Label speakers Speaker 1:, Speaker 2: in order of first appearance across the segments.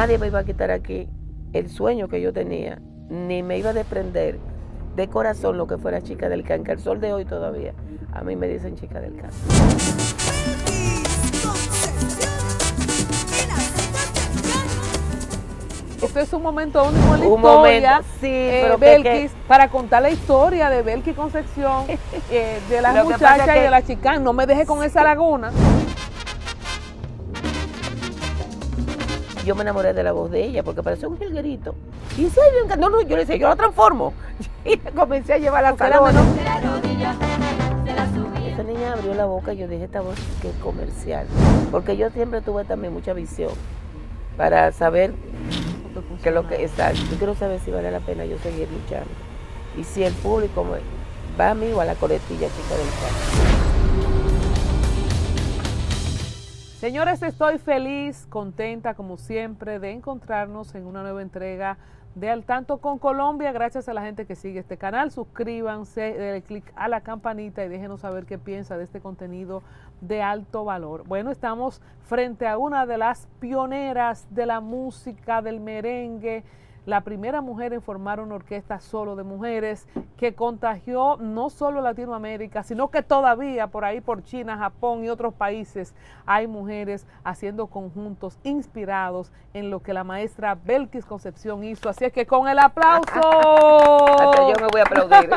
Speaker 1: nadie me iba a quitar aquí el sueño que yo tenía, ni me iba a desprender de corazón lo que fuera Chica del Can, que al sol de hoy todavía a mí me dicen Chica del Can.
Speaker 2: Esto es un momento único en la
Speaker 1: Un
Speaker 2: historia,
Speaker 1: momento, sí, pero
Speaker 2: Belkis, para contar la historia de Belkis Concepción, de las
Speaker 1: Lo que
Speaker 2: muchachas
Speaker 1: pasa es
Speaker 2: y
Speaker 1: que-
Speaker 2: de la chica. No me deje con esa laguna.
Speaker 1: Yo me enamoré de la voz de ella porque parecía un jilguerito. Y en serio, no, yo le decía, yo la transformo. Y comencé a llevar la salón. Esa niña abrió la boca y yo dije, esta voz que es comercial. Porque yo siempre tuve también mucha visión para saber que lo que está. Yo quiero saber si vale la pena yo seguir luchando. Y si el público va a mí o a la coletilla Chica del Can.
Speaker 2: Señores, estoy feliz, contenta como siempre de encontrarnos en una nueva entrega de Al Tanto con Colombia. Gracias a la gente que sigue este canal. Suscríbanse, denle clic a la campanita y déjenos saber qué piensa de este contenido de alto valor. Bueno, estamos frente a una de las pioneras de la música, del merengue, la primera mujer en formar una orquesta solo de mujeres que contagió no solo Latinoamérica, sino que todavía por ahí por China, Japón y otros países hay mujeres haciendo conjuntos inspirados en lo que la maestra Belkis Concepción hizo. Así es que con el aplauso.
Speaker 1: Hasta yo me voy a aplaudir.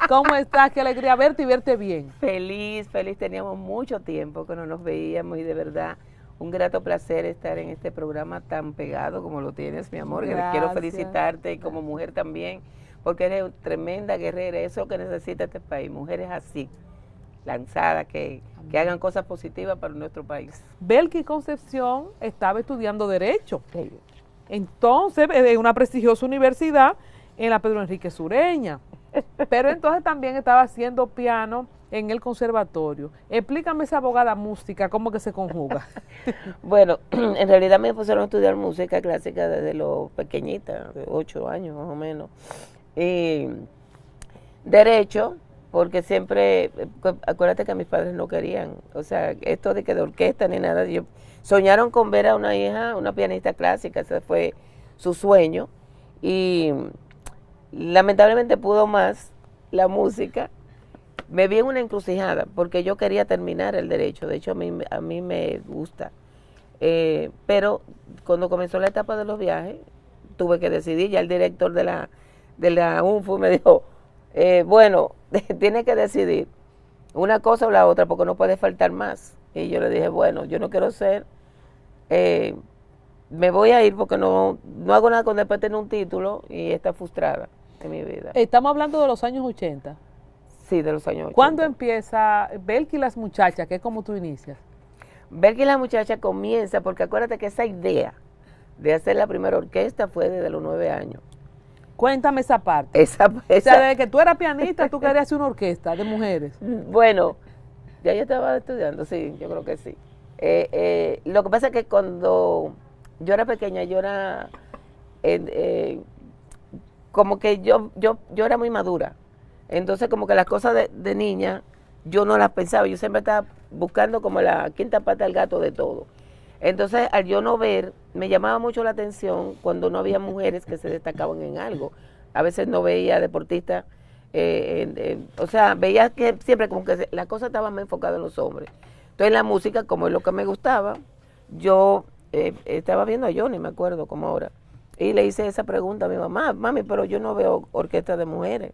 Speaker 2: ¿Cómo estás? Qué alegría verte y verte bien.
Speaker 1: Feliz, feliz. Teníamos mucho tiempo que no nos veíamos y de verdad un grato placer estar en este programa tan pegado como lo tienes, mi amor.
Speaker 2: Gracias.
Speaker 1: Quiero felicitarte y como mujer también, porque eres tremenda guerrera. Eso es lo que necesita este país, mujeres así, lanzadas, que hagan cosas positivas para nuestro país.
Speaker 2: Belkis Concepción estaba estudiando Derecho. Entonces, en una prestigiosa universidad en la Pedro Enrique Sureña. Pero entonces también estaba haciendo piano en el conservatorio. Explícame esa abogada música, cómo que se conjuga.
Speaker 1: Bueno, en realidad me pusieron a estudiar música clásica desde lo pequeñita, de 8 años más o menos. Y Derecho, porque siempre, acuérdate que mis padres no querían, o sea, esto de que de orquesta ni nada, soñaron con ver a una hija, una pianista clásica, ese fue su sueño, y lamentablemente pudo más la música. Me vi en una encrucijada porque yo quería terminar el Derecho, de hecho a mí me gusta, pero cuando comenzó la etapa de los viajes tuve que decidir. Ya el director de la UNFU me dijo, bueno, tienes que decidir una cosa o la otra porque no puede faltar más. Y yo le dije, bueno, yo no quiero ser, me voy a ir porque no hago nada con después tener un título y estar frustrada en mi vida.
Speaker 2: Estamos hablando de los años 80.
Speaker 1: Sí, de los años 80.
Speaker 2: ¿Cuándo empieza Belkis y las muchachas, que es como tú inicias?
Speaker 1: Belkis y la muchacha comienza, porque acuérdate que esa idea de hacer la primera orquesta fue desde los 9 años.
Speaker 2: Cuéntame esa parte.
Speaker 1: Esa,
Speaker 2: O sea, desde que tú eras pianista, tú querías hacer una orquesta de mujeres.
Speaker 1: Bueno, ya yo estaba estudiando, sí, yo creo que sí. Lo que pasa es que cuando yo era pequeña, yo era como que yo era muy madura. Entonces como que las cosas de niña yo no las pensaba, yo siempre estaba buscando como la quinta pata del gato de todo. Entonces al yo no ver, me llamaba mucho la atención cuando no había mujeres que se destacaban en algo. A veces no veía deportistas, o sea, veía que siempre como que la cosa estaba más enfocada en los hombres. Entonces la música, como es lo que me gustaba, yo estaba viendo a Johnny, me acuerdo como ahora, y le hice esa pregunta a mi mamá, mami, pero yo no veo orquesta de mujeres.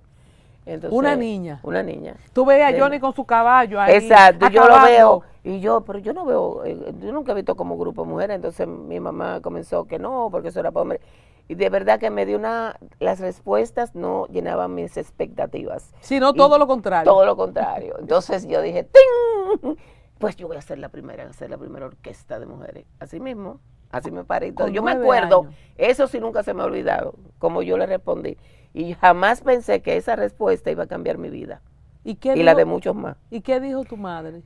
Speaker 1: Entonces,
Speaker 2: Una niña.
Speaker 1: Una niña.
Speaker 2: Tú veías a Johnny con su caballo ahí.
Speaker 1: Exacto, yo lo
Speaker 2: acabando.
Speaker 1: veo, pero yo no veo, yo nunca he visto como grupo de mujeres. Entonces mi mamá comenzó que no, porque eso era para hombres. Y de verdad que me dio las respuestas no llenaban mis expectativas.
Speaker 2: Sino todo lo contrario.
Speaker 1: Todo lo contrario. Entonces yo dije, ¡ting! Pues yo voy a ser la primera orquesta de mujeres. Así mismo, así me paré. Entonces, yo me acuerdo,
Speaker 2: años.
Speaker 1: eso sí nunca se me ha olvidado, como yo le respondí. Y jamás pensé que esa respuesta iba a cambiar mi vida.
Speaker 2: ¿Y
Speaker 1: la de muchos más.
Speaker 2: ¿Y qué dijo tu madre?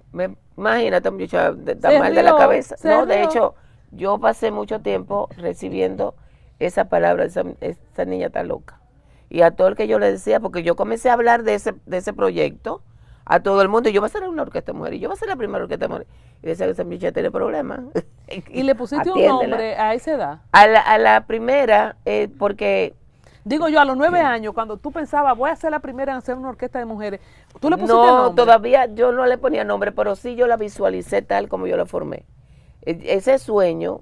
Speaker 1: Imagínate, muchacha, está mal de la cabeza. No, de hecho, yo pasé mucho tiempo recibiendo esa palabra, esa niña está loca. Y a todo el que yo le decía, porque yo comencé a hablar de ese proyecto, a todo el mundo, y yo voy a hacer una orquesta de mujeres, y yo voy a ser la primera orquesta de mujeres. Y decía que esa muchacha tiene problemas.
Speaker 2: ¿Y le pusiste un
Speaker 1: Atiéndela.
Speaker 2: nombre a esa edad?
Speaker 1: A la primera, porque
Speaker 2: Digo yo, a los 9 años, cuando tú pensabas, voy a ser la primera en hacer una orquesta de mujeres, ¿tú le pusiste
Speaker 1: no,
Speaker 2: nombre?
Speaker 1: todavía yo no le ponía nombre, pero sí yo la visualicé tal como yo la formé. Ese sueño,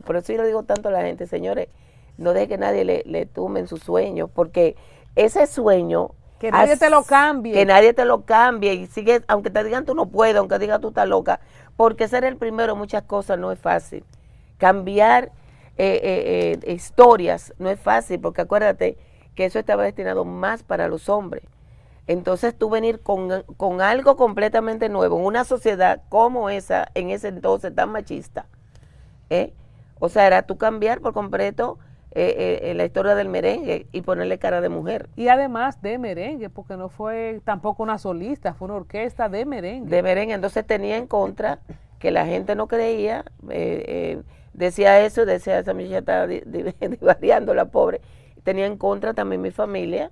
Speaker 1: por eso yo le digo tanto a la gente, señores, no deje que nadie le tumbe en sus sueños, porque ese sueño...
Speaker 2: Que nadie te lo cambie.
Speaker 1: Que nadie te lo cambie y sigue, aunque te digan tú no puedes, aunque digan tú estás loca, porque ser el primero en muchas cosas no es fácil. Cambiar historias no es fácil, porque acuérdate que eso estaba destinado más para los hombres. Entonces tú venir con algo completamente nuevo en una sociedad como esa, en ese entonces tan machista, o sea, era tú cambiar por completo la historia del merengue y ponerle cara de mujer.
Speaker 2: Y además de merengue, porque no fue tampoco una solista, fue una orquesta de merengue.
Speaker 1: De merengue, entonces tenía en contra que la gente no creía, decía eso, decía esa muchacha está divariando la pobre. Tenía en contra también mi familia,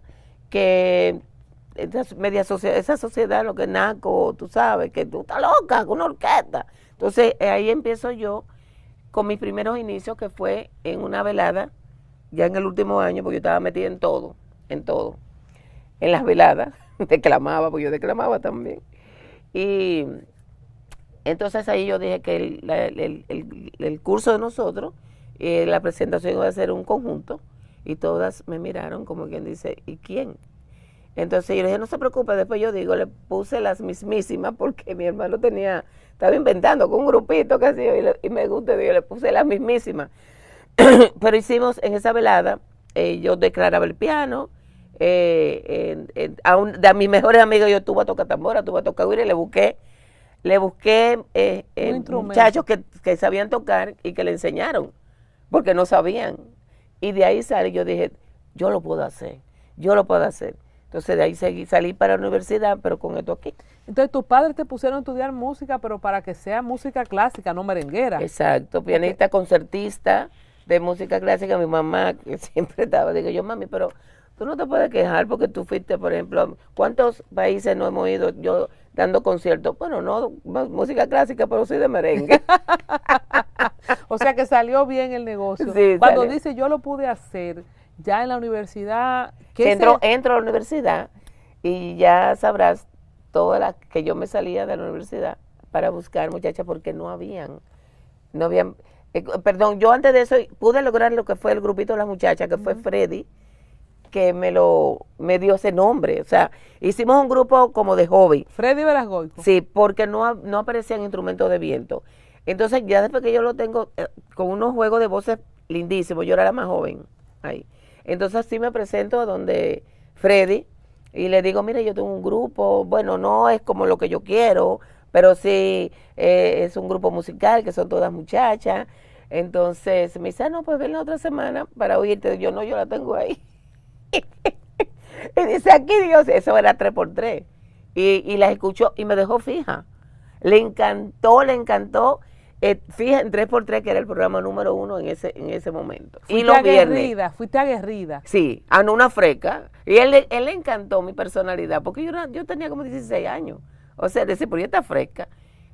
Speaker 1: que esa sociedad, lo que es naco, tú sabes, que tú estás loca con una orquesta. Entonces ahí empiezo yo con mis primeros inicios, que fue en una velada, ya en el último año, porque yo estaba metida en todo, en las veladas, declamaba, porque yo declamaba también. Y entonces ahí yo dije que el curso de nosotros, la presentación iba a ser un conjunto, y todas me miraron como quien dice, ¿y quién? Entonces yo le dije, no se preocupe, después yo digo, le puse las mismísimas, porque mi hermano estaba inventando con un grupito que hacía, y me gusta, yo le puse las mismísimas. Pero hicimos en esa velada, yo declaraba el piano, a mis mejores amigos yo tuve a tocar tambora, tuve a tocar guira, y le busqué muchachos que sabían tocar y que le enseñaron, porque no sabían. Y de ahí salí, yo dije, yo lo puedo hacer. Entonces de ahí salí para la universidad, pero con esto aquí.
Speaker 2: Entonces tus padres te pusieron a estudiar música, pero para que sea música clásica, no merenguera.
Speaker 1: Exacto, pianista, concertista de música clásica. Mi mamá, que siempre estaba, digo yo, mami, pero tú no te puedes quejar porque tú fuiste, por ejemplo, ¿cuántos países no hemos ido yo dando conciertos? Bueno, no música clásica, pero sí de merengue.
Speaker 2: O sea que salió bien el negocio.
Speaker 1: Sí,
Speaker 2: cuando
Speaker 1: salió.
Speaker 2: dice yo lo pude hacer, ya en la universidad...
Speaker 1: Entro a la universidad y ya sabrás todas las que yo me salía de la universidad para buscar muchachas, porque no habían, perdón, yo antes de eso pude lograr lo que fue el grupito de las muchachas, que fue Freddy, que me dio ese nombre. O sea, hicimos un grupo como de hobby.
Speaker 2: Freddy Verasgoico.
Speaker 1: Sí, porque no aparecían instrumentos de viento. Entonces ya después que yo lo tengo con unos juegos de voces lindísimos, yo era la más joven ahí. Entonces sí me presento a donde Freddy y le digo, mire, yo tengo un grupo, bueno, no es como lo que yo quiero, pero sí es un grupo musical que son todas muchachas. Entonces me dice, no, pues ven la otra semana para oírte. Yo no, yo la tengo ahí. Y dice, aquí Dios, eso era 3x3. Y la escuchó y me dejó fija. Le encantó. Fija en 3x3, que era el programa número 1 en ese momento.
Speaker 2: Fuiste
Speaker 1: y los
Speaker 2: aguerrida, fuiste aguerrida.
Speaker 1: Sí, a una freca. Y él le encantó mi personalidad, porque yo tenía como 16 años. O sea, decía, pero yo está fresca.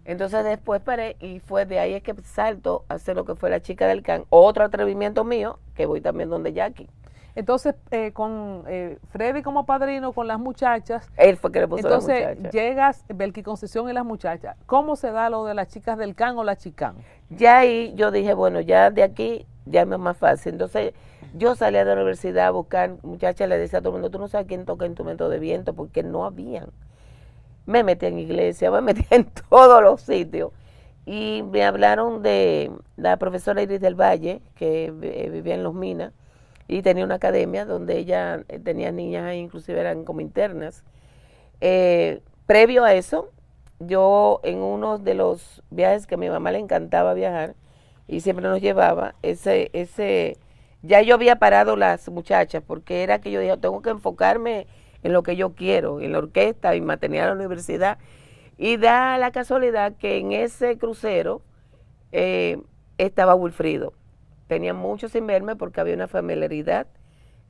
Speaker 1: Entonces después paré y fue de ahí es que salto a hacer lo que fue La Chica del Can. Otro atrevimiento mío, que voy también donde Jackie.
Speaker 2: Entonces, con Freddy como padrino, con las muchachas.
Speaker 1: Él fue que le puso
Speaker 2: entonces,
Speaker 1: las muchachas.
Speaker 2: llegas, Belki Concesión y las muchachas. ¿Cómo se da lo de las chicas del Can o la Chicán?
Speaker 1: Ya ahí yo dije, bueno, ya de aquí ya me es más fácil. Entonces, yo salí de la universidad a buscar muchachas, le decía a todo el mundo, tú no sabes quién toca instrumentos de viento, porque no habían. Me metí en iglesia, me metí en todos los sitios. Y me hablaron de la profesora Iris del Valle, que vivía en Los Minas, y tenía una academia donde ella tenía niñas ahí, inclusive eran como internas. Previo a eso, yo en uno de los viajes que a mi mamá le encantaba viajar, y siempre nos llevaba, ya yo había parado las muchachas, porque era que yo dije, tengo que enfocarme en lo que yo quiero, en la orquesta y mantener a la universidad. Y da la casualidad que en ese crucero estaba Wilfrido. Tenía mucho sin verme porque había una familiaridad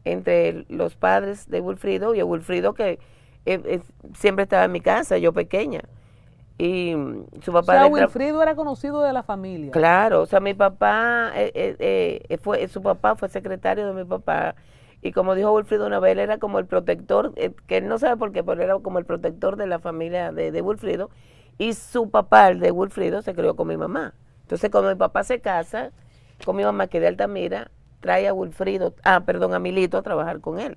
Speaker 1: entre los padres de Wilfrido y el Wilfrido que siempre estaba en mi casa, yo pequeña. Y su
Speaker 2: O
Speaker 1: papá...
Speaker 2: sea, Wilfrido era conocido de la familia.
Speaker 1: Claro, o sea, mi papá, su papá fue secretario de mi papá. Y como dijo Wilfrido una vez, él era como el protector, que él no sabe por qué, pero era como el protector de la familia de Wilfrido. Y su papá, el de Wilfrido, se crió con mi mamá. Entonces, cuando mi papá se casa con mi mamá, que de Altamira, trae a Wilfrido, a Milito a trabajar con él.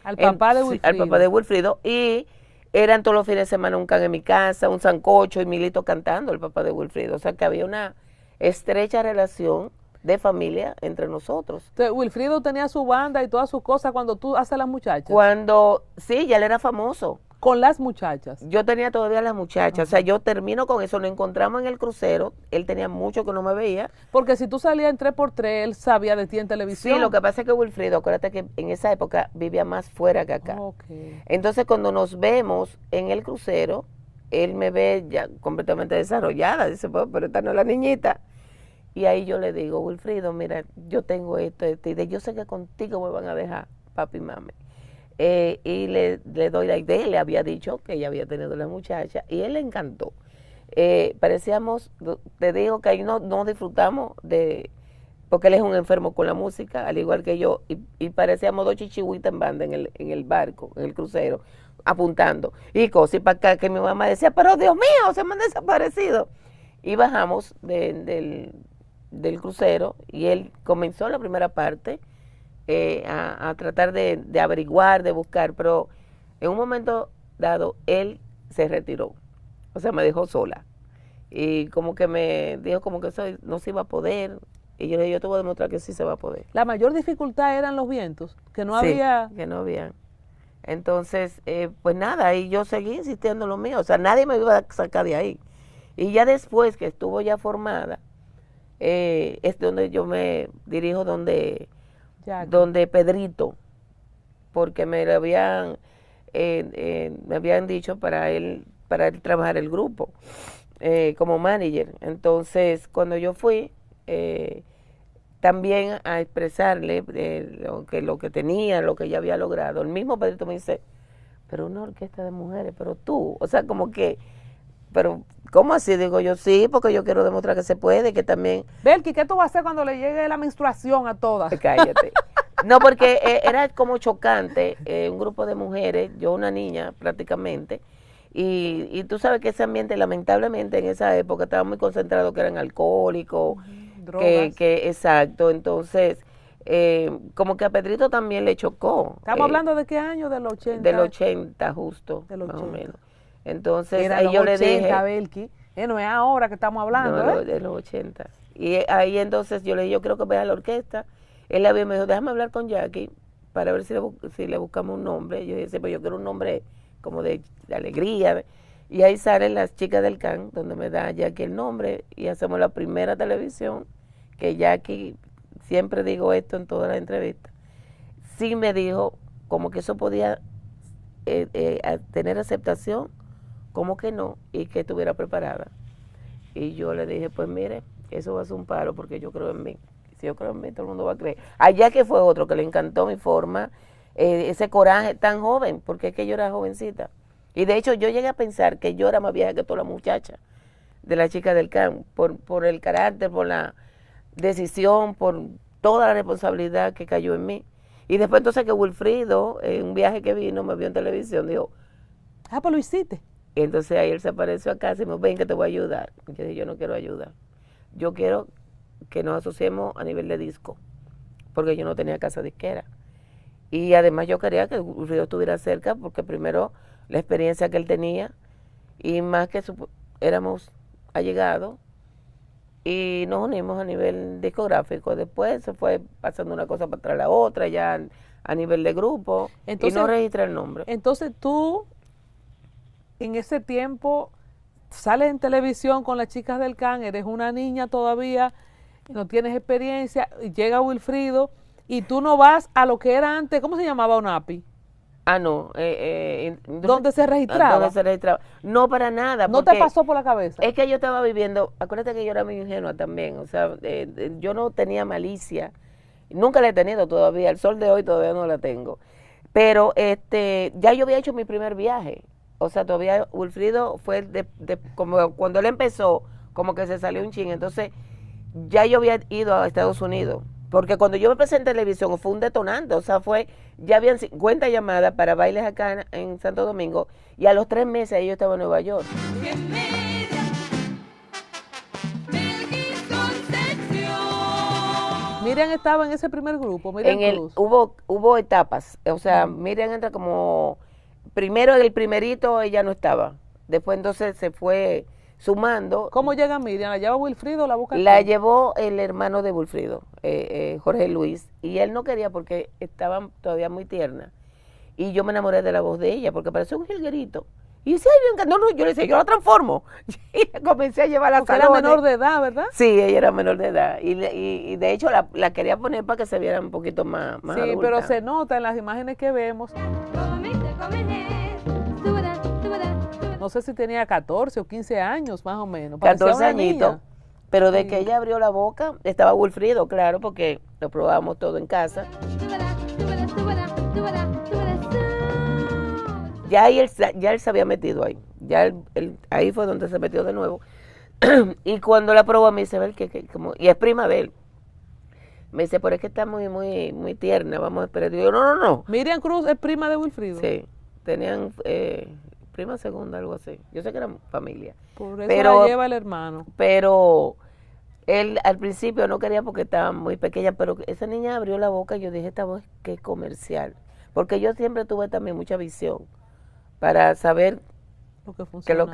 Speaker 2: Al papá de
Speaker 1: Sí,
Speaker 2: Wilfrido.
Speaker 1: al papá de Wilfrido. Y eran todos los fines de semana un can en mi casa, un sancocho y Milito cantando, el papá de Wilfrido. O sea que había una estrecha relación de familia entre nosotros.
Speaker 2: Entonces, Wilfrido tenía su banda y todas sus cosas cuando tú haces las muchachas.
Speaker 1: Sí, ya él era famoso.
Speaker 2: Con las muchachas.
Speaker 1: Yo tenía todavía las muchachas, o sea, yo termino con eso, nos encontramos en el crucero, él tenía mucho que no me veía.
Speaker 2: Porque si tú salías en 3x3, él sabía de ti en televisión.
Speaker 1: Sí, lo que pasa es que Wilfrido, acuérdate que en esa época vivía más fuera que acá.
Speaker 2: Okay.
Speaker 1: Entonces, cuando nos vemos en el crucero, él me ve ya completamente desarrollada, dice, pues, pero esta no es la niñita. Y ahí yo le digo, Wilfrido, mira, yo tengo esto, y yo sé que contigo me van a dejar, papi y mami. Y le doy la idea, le había dicho que ella había tenido la muchacha, y él le encantó. Parecíamos, te digo que ahí no disfrutamos porque él es un enfermo con la música, al igual que yo, y parecíamos dos chichihuitas en banda en el barco, en el crucero, apuntando, y cosas y para acá, que mi mamá decía, pero Dios mío, se me han desaparecido. Y bajamos del crucero, y él comenzó la primera parte, a tratar de averiguar, de buscar, pero en un momento dado él se retiró, o sea, me dejó sola y como que me dijo como que eso no se iba a poder, y yo le dije, yo te voy a demostrar que sí se va a poder.
Speaker 2: La mayor dificultad eran los vientos, que no
Speaker 1: Sí,
Speaker 2: había...
Speaker 1: que no había. Entonces, pues nada, y yo seguí insistiendo en lo mío, o sea, nadie me iba a sacar de ahí. Y ya después que estuvo ya formada, es donde yo me dirijo donde Pedrito, porque me habían dicho para él trabajar el grupo como manager. Entonces, cuando yo fui, también a expresarle lo que tenía, lo que ya había logrado, el mismo Pedrito me dice, pero una orquesta de mujeres, pero tú, o sea, como que, pero ¿cómo así? Digo yo, sí, porque yo quiero demostrar que se puede, que también...
Speaker 2: Belki, ¿qué tú vas a hacer cuando le llegue la menstruación a todas?
Speaker 1: Cállate. No, porque era como chocante, un grupo de mujeres, yo una niña prácticamente, y tú sabes que ese ambiente lamentablemente en esa época estaba muy concentrado, que eran alcohólicos,
Speaker 2: drogas.
Speaker 1: Exacto, entonces como que a Pedrito también le chocó.
Speaker 2: ¿Estamos hablando de qué año? Del 80.
Speaker 1: Del 80 justo,
Speaker 2: del 80.
Speaker 1: más o menos. Entonces
Speaker 2: era
Speaker 1: ahí yo 80, le dije...
Speaker 2: Belki, no es ahora que estamos hablando,
Speaker 1: no, de los 80. Y ahí entonces yo le dije, yo creo que vea a la orquesta. Él me dijo, déjame hablar con Jackie para ver si le buscamos un nombre. Yo dije, pues yo quiero un nombre como de alegría. Y ahí salen las chicas del CAN, donde me da Jackie el nombre, y hacemos la primera televisión, que Jackie, siempre digo esto en todas las entrevistas, sí me dijo como que eso podía tener aceptación, como que no, y que estuviera preparada. Y yo le dije, pues mire, eso va a ser un paro porque yo creo en mí. Si yo creo en mí, todo el mundo va a creer. Allá que fue otro que le encantó mi forma, ese coraje tan joven, porque es que yo era jovencita. Y de hecho yo llegué a pensar que yo era más vieja que toda la muchacha de la chica del CAN, por el carácter, por la decisión, por toda la responsabilidad que cayó en mí. Y después entonces que Wilfrido, en un viaje que vino, me vio en televisión, dijo,
Speaker 2: pues lo hiciste.
Speaker 1: Y entonces ahí él se apareció acá y me dijo, ven que te voy a ayudar. Y yo dije, yo no quiero ayuda. Yo quiero que nos asociemos a nivel de disco, porque yo no tenía casa disquera. Y además yo quería que Wilfrido estuviera cerca, porque primero la experiencia que él tenía, y más que éramos allegados, y nos unimos a nivel discográfico. Después se fue pasando una cosa para tras la otra, ya a nivel de grupo, entonces, y no registré el nombre.
Speaker 2: Entonces tú, en ese tiempo, sales en televisión con las chicas del CAN, eres una niña todavía, no tienes experiencia, llega Wilfrido, y tú no vas a lo que era antes, ¿cómo se llamaba UNAPI?
Speaker 1: No.
Speaker 2: ¿Dónde se registraba?
Speaker 1: ¿Dónde se registraba? No, para nada.
Speaker 2: ¿No te pasó por la cabeza?
Speaker 1: Es que yo estaba viviendo, acuérdate que yo era muy ingenua también, o sea, yo no tenía malicia, nunca la he tenido todavía, el sol de hoy todavía no la tengo, pero ya yo había hecho mi primer viaje, O sea, todavía Wilfrido fue como cuando él empezó, como que se salió un chin. Entonces, ya yo había ido a Estados Unidos. Porque cuando yo me presenté en televisión fue un detonante. O sea, ya habían 50 llamadas para bailes acá en Santo Domingo. Y a los 3 meses yo estaba en Nueva York.
Speaker 2: Miriam estaba en ese primer grupo, Miriam Cruz.
Speaker 1: Hubo etapas. O sea, Miriam entra como... Primero, el primerito ella no estaba. Después entonces se fue sumando.
Speaker 2: ¿Cómo llega Miriam? ¿La lleva Wilfrido o la busca?
Speaker 1: La llevó el hermano de Wilfrido, Jorge Luis, y él no quería porque estaba todavía muy tierna. Y yo me enamoré de la voz de ella porque parecía un jilguerito. Y dice, ay, no, yo le decía, yo la transformo. Y comencé a llevar a la
Speaker 2: era menor de edad, ¿verdad?
Speaker 1: Sí, ella era menor de edad. Y de hecho la quería poner para que se viera un poquito más
Speaker 2: sí, adulta. Pero se nota en las imágenes que vemos. No sé si tenía 14 o 15 años, más o menos.
Speaker 1: 14 añitos. Pero de que ella abrió la boca, estaba Wilfrido, claro, porque lo probábamos todo en casa. Ya él se había metido ahí. Ahí fue donde se metió de nuevo. Y cuando la probó me dice, y es prima de él. Me dice, pero es que está muy, muy, muy tierna, vamos a esperar. Y yo, no.
Speaker 2: Miriam Cruz es prima de Wilfrido.
Speaker 1: Sí, tenían prima segunda, algo así. Yo sé que eran familia.
Speaker 2: Por eso la lleva el hermano.
Speaker 1: Pero él al principio no quería porque estaba muy pequeña, pero esa niña abrió la boca y yo dije, esta voz que es comercial. Porque yo siempre tuve también mucha visión para saber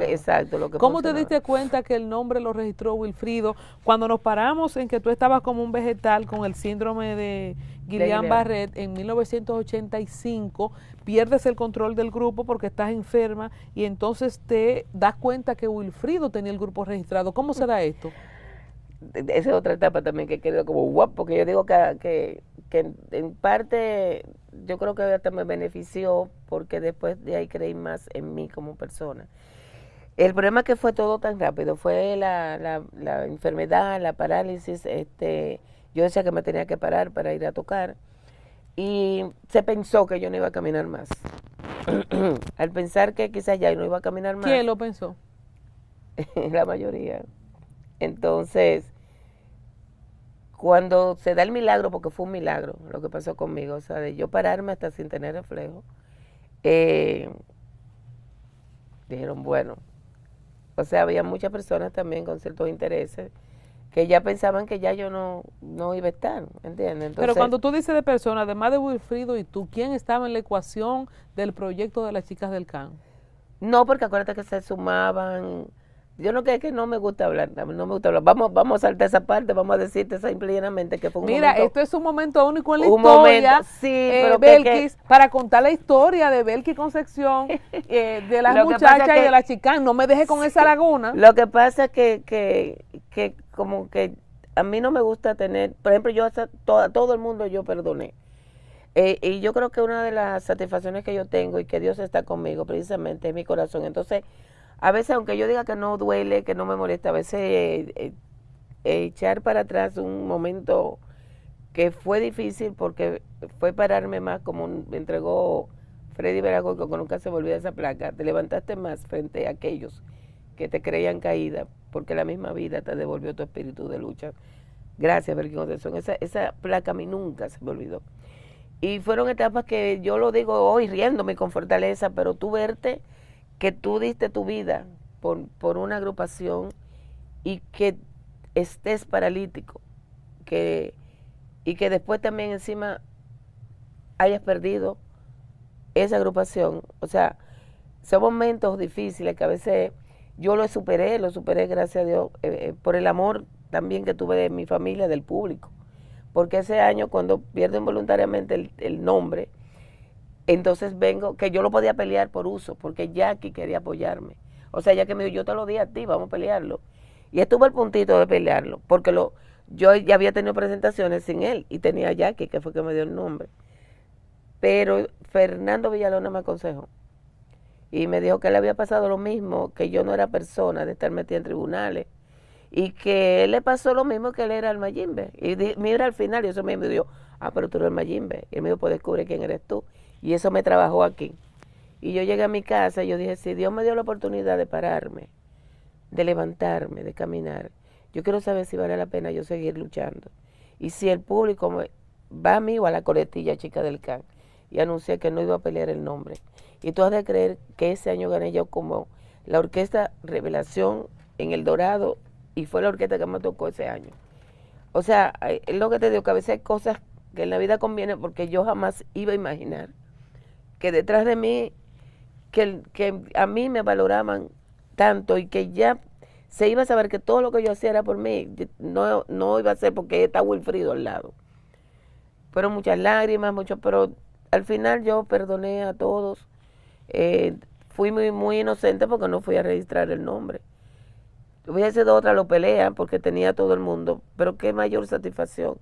Speaker 1: exacto, lo que
Speaker 2: ¿Cómo te diste cuenta que el nombre lo registró Wilfrido? Cuando nos paramos en que tú estabas como un vegetal con el síndrome de Guillain-Barré en 1985, pierdes el control del grupo porque estás enferma y entonces te das cuenta que Wilfrido tenía el grupo registrado. ¿Cómo se da esto?
Speaker 1: Esa es otra etapa también que quedó como guapo, porque yo digo que en parte yo creo que hasta me benefició porque después de ahí creí más en mí como persona. El problema es que fue todo tan rápido, fue la enfermedad, la parálisis, yo decía que me tenía que parar para ir a tocar y se pensó que yo no iba a caminar más. Al pensar que quizás ya no iba a caminar más.
Speaker 2: ¿Quién lo pensó?
Speaker 1: La mayoría. Entonces, cuando se da el milagro, porque fue un milagro lo que pasó conmigo, o sea, de yo pararme hasta sin tener reflejo, dijeron, bueno, o sea, había muchas personas también con ciertos intereses que ya pensaban que ya yo no iba a estar, ¿entiendes? Entonces,
Speaker 2: pero cuando tú dices de personas, además de Wilfrido y tú, ¿quién estaba en la ecuación del proyecto de las chicas del CAN?
Speaker 1: No, porque acuérdate que se sumaban. Yo no que no me gusta hablar, no me gusta hablar. Vamos a saltar esa parte, vamos a decirte simplemente que fue un momento.
Speaker 2: Mira, esto es un momento único en la historia,
Speaker 1: sí, pero
Speaker 2: Belkis, para contar la historia de Belkis Concepción, de las muchachas y de las chicas. No me dejes con esa laguna.
Speaker 1: Lo que pasa es que como que a mí no me gusta tener, por ejemplo, yo a todo el mundo yo perdoné. Y yo creo que una de las satisfacciones que yo tengo y que Dios está conmigo precisamente es mi corazón. Entonces, a veces, aunque yo diga que no duele, que no me molesta, a veces echar para atrás un momento que fue difícil porque fue pararme más, como me entregó Freddy Verago, que nunca se me olvida esa placa, te levantaste más frente a aquellos que te creían caída, porque la misma vida te devolvió tu espíritu de lucha. Gracias, Belkis Concepción. Esa placa a mí nunca se me olvidó. Y fueron etapas que yo lo digo hoy riéndome con fortaleza, pero tú verte que tú diste tu vida por una agrupación y que estés paralítico, y que después también encima hayas perdido esa agrupación. O sea, son momentos difíciles que a veces yo lo superé gracias a Dios, por el amor también que tuve de mi familia, del público. Porque ese año cuando pierdo involuntariamente el nombre, entonces vengo, que yo lo podía pelear por uso, porque Jackie quería apoyarme. O sea, ya que me dijo, yo te lo di a ti, vamos a pelearlo. Y estuve al puntito de pelearlo, porque yo ya había tenido presentaciones sin él, y tenía a Jackie, que fue que me dio el nombre. Pero Fernando Villalona me aconsejó, y me dijo que le había pasado lo mismo, que yo no era persona de estar metida en tribunales, y que él le pasó lo mismo que él era el Mayimbe. Y mira al final, y eso me dijo, pero tú eres el Mayimbe. Y él me dijo, pues descubre quién eres tú. Y eso me trabajó aquí. Y yo llegué a mi casa y yo dije, si Dios me dio la oportunidad de pararme, de levantarme, de caminar, yo quiero saber si vale la pena yo seguir luchando. Y si el público va a mí o a la coletilla Chica del Can. Y anuncié que no iba a pelear el nombre. Y tú has de creer que ese año gané yo como la orquesta Revelación en El Dorado, y fue la orquesta que me tocó ese año. O sea, es lo que te digo, que a veces hay cosas que en la vida conviene, porque yo jamás iba a imaginar que detrás de mí, que a mí me valoraban tanto y que ya se iba a saber que todo lo que yo hacía era por mí, no iba a ser porque está Wilfrido al lado. Fueron muchas lágrimas, pero al final yo perdoné a todos. Fui muy inocente porque no fui a registrar el nombre. Hubiese sido otra lo pelea porque tenía a todo el mundo, pero qué mayor satisfacción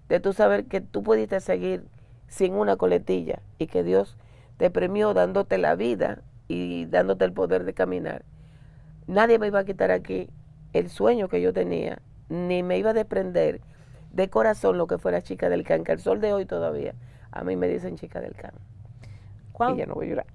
Speaker 1: de tú saber que tú pudiste seguir sin una coletilla y que Dios te premió dándote la vida y dándote el poder de caminar. Nadie me iba a quitar aquí el sueño que yo tenía, ni me iba a desprender de corazón lo que fuera Chica del Can, que al sol de hoy todavía a mí me dicen Chica del Can. Y ya no voy a llorar.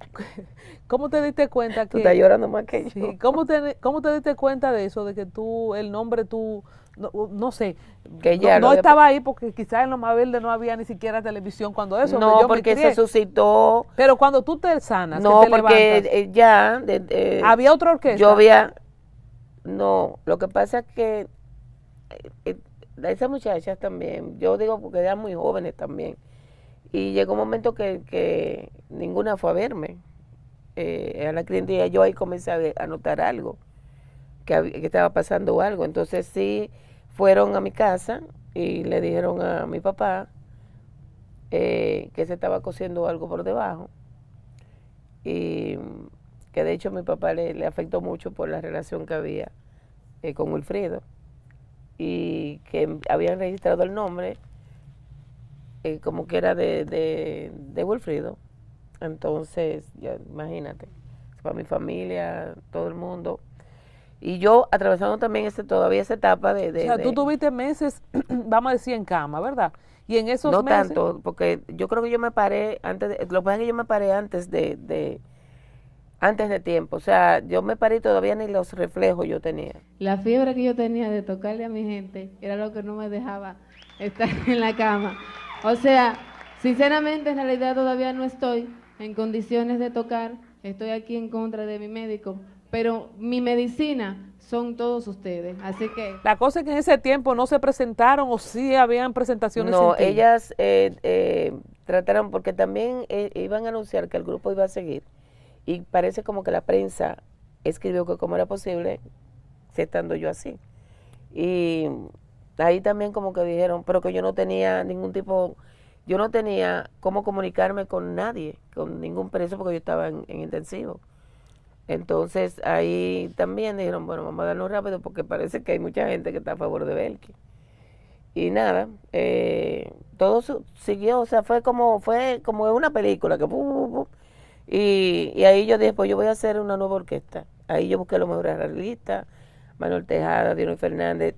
Speaker 2: ¿Cómo te diste cuenta que...
Speaker 1: Tú estás llorando más que yo.
Speaker 2: Sí, ¿cómo te diste cuenta de eso, de que tú, el nombre tú, no sé,
Speaker 1: que ya
Speaker 2: no estaba ahí porque quizás en Loma Verde no había ni siquiera televisión cuando eso?
Speaker 1: No, porque se suscitó...
Speaker 2: Pero cuando tú te sanas,
Speaker 1: no,
Speaker 2: que te
Speaker 1: porque ya...
Speaker 2: ¿había otra orquesta?
Speaker 1: Yo había... No, lo que pasa es que esas muchachas también, yo digo porque eran muy jóvenes también, y llegó un momento que ninguna fue a verme a la clientela. Yo ahí comencé a notar algo, que estaba pasando algo. Entonces sí fueron a mi casa y le dijeron a mi papá que se estaba cosiendo algo por debajo, y que de hecho mi papá le afectó mucho por la relación que había con Wilfrido, y que habían registrado el nombre como que era de Wilfrido. Entonces, ya, imagínate, para mi familia, todo el mundo. Y yo atravesando también todavía esa etapa de...
Speaker 2: O sea, tú tuviste meses, vamos a decir, en cama, ¿verdad? Y en esos
Speaker 1: no
Speaker 2: meses...
Speaker 1: No tanto, porque yo creo que yo me paré antes, lo que pasa es que yo me paré antes de tiempo. O sea, yo me paré y todavía ni los reflejos yo tenía.
Speaker 3: La fiebre que yo tenía de tocarle a mi gente era lo que no me dejaba estar en la cama. O sea, sinceramente, en realidad todavía no estoy en condiciones de tocar. Estoy aquí en contra de mi médico, pero mi medicina son todos ustedes. Así que...
Speaker 2: La cosa es que en ese tiempo no se presentaron, o sí habían presentaciones.
Speaker 1: No, ellas trataron, porque también iban a anunciar que el grupo iba a seguir. Y parece como que la prensa escribió que cómo era posible, estando yo así. Y ahí también como que dijeron, pero que yo no tenía ningún tipo, yo no tenía cómo comunicarme con nadie, con ningún preso, porque yo estaba en intensivo. Entonces ahí también dijeron, bueno, vamos a darnos rápido porque parece que hay mucha gente que está a favor de Belki. Y nada, todo siguió, o sea, fue como una película que y ahí yo dije, pues yo voy a hacer una nueva orquesta. Ahí yo busqué los mejores arreglistas, Manuel Tejada, Dino Fernández,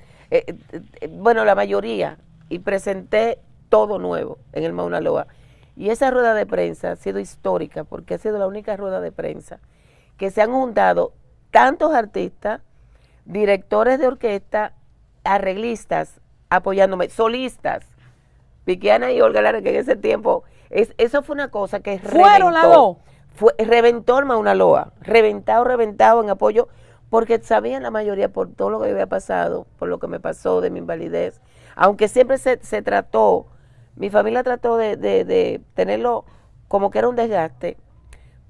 Speaker 1: bueno, la mayoría, y presenté todo nuevo en el Mauna Loa. Y esa rueda de prensa ha sido histórica, porque ha sido la única rueda de prensa que se han juntado tantos artistas, directores de orquesta, arreglistas, apoyándome, solistas, Piquiana y Olga Lara, que en ese tiempo, eso fue una cosa que
Speaker 2: ¿Fueron las dos?
Speaker 1: Reventó el Mauna Loa, reventado en apoyo, porque sabían la mayoría por todo lo que había pasado, por lo que me pasó de mi invalidez, aunque siempre se trató, mi familia trató de tenerlo como que era un desgaste,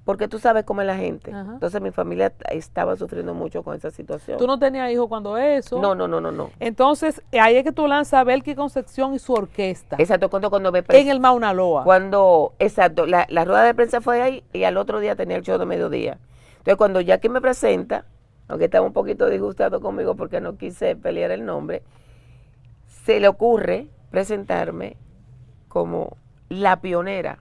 Speaker 1: porque tú sabes cómo es la gente. Ajá. Entonces mi familia estaba sufriendo mucho con esa situación.
Speaker 2: ¿Tú no tenías hijos cuando eso?
Speaker 1: No.
Speaker 2: Entonces, ahí es que tú lanzas Belki Concepción y su orquesta.
Speaker 1: Exacto, cuando me
Speaker 2: en el Mauna Loa.
Speaker 1: Exacto, la rueda de prensa fue ahí y al otro día tenía el show de mediodía. Entonces cuando Jackie me presenta, aunque estaba un poquito disgustado conmigo porque no quise pelear el nombre, se le ocurre presentarme como la pionera,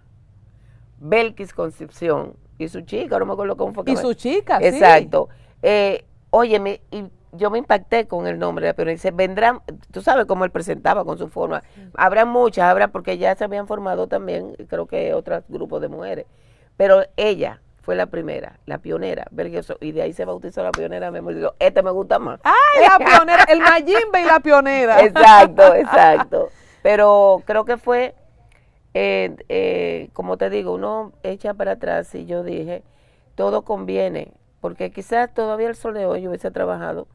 Speaker 1: Belki Concepción, y su chica, no me acuerdo cómo fue que...
Speaker 2: Y su chica,
Speaker 1: exacto. Sí. Óyeme, y yo me impacté con el nombre de la pionera. Dice, vendrán, tú sabes cómo él presentaba con su forma. Habrá muchas, porque ya se habían formado también, creo que otros grupos de mujeres. Pero ella fue la primera, la pionera, y de ahí se bautizó la pionera, me dijo, me gusta más.
Speaker 2: ¡Ay, la pionera! El Mayimbe y la pionera.
Speaker 1: Exacto, exacto. Pero creo que fue, como te digo, uno echa para atrás y yo dije, todo conviene, porque quizás todavía el sol de hoy yo hubiese trabajado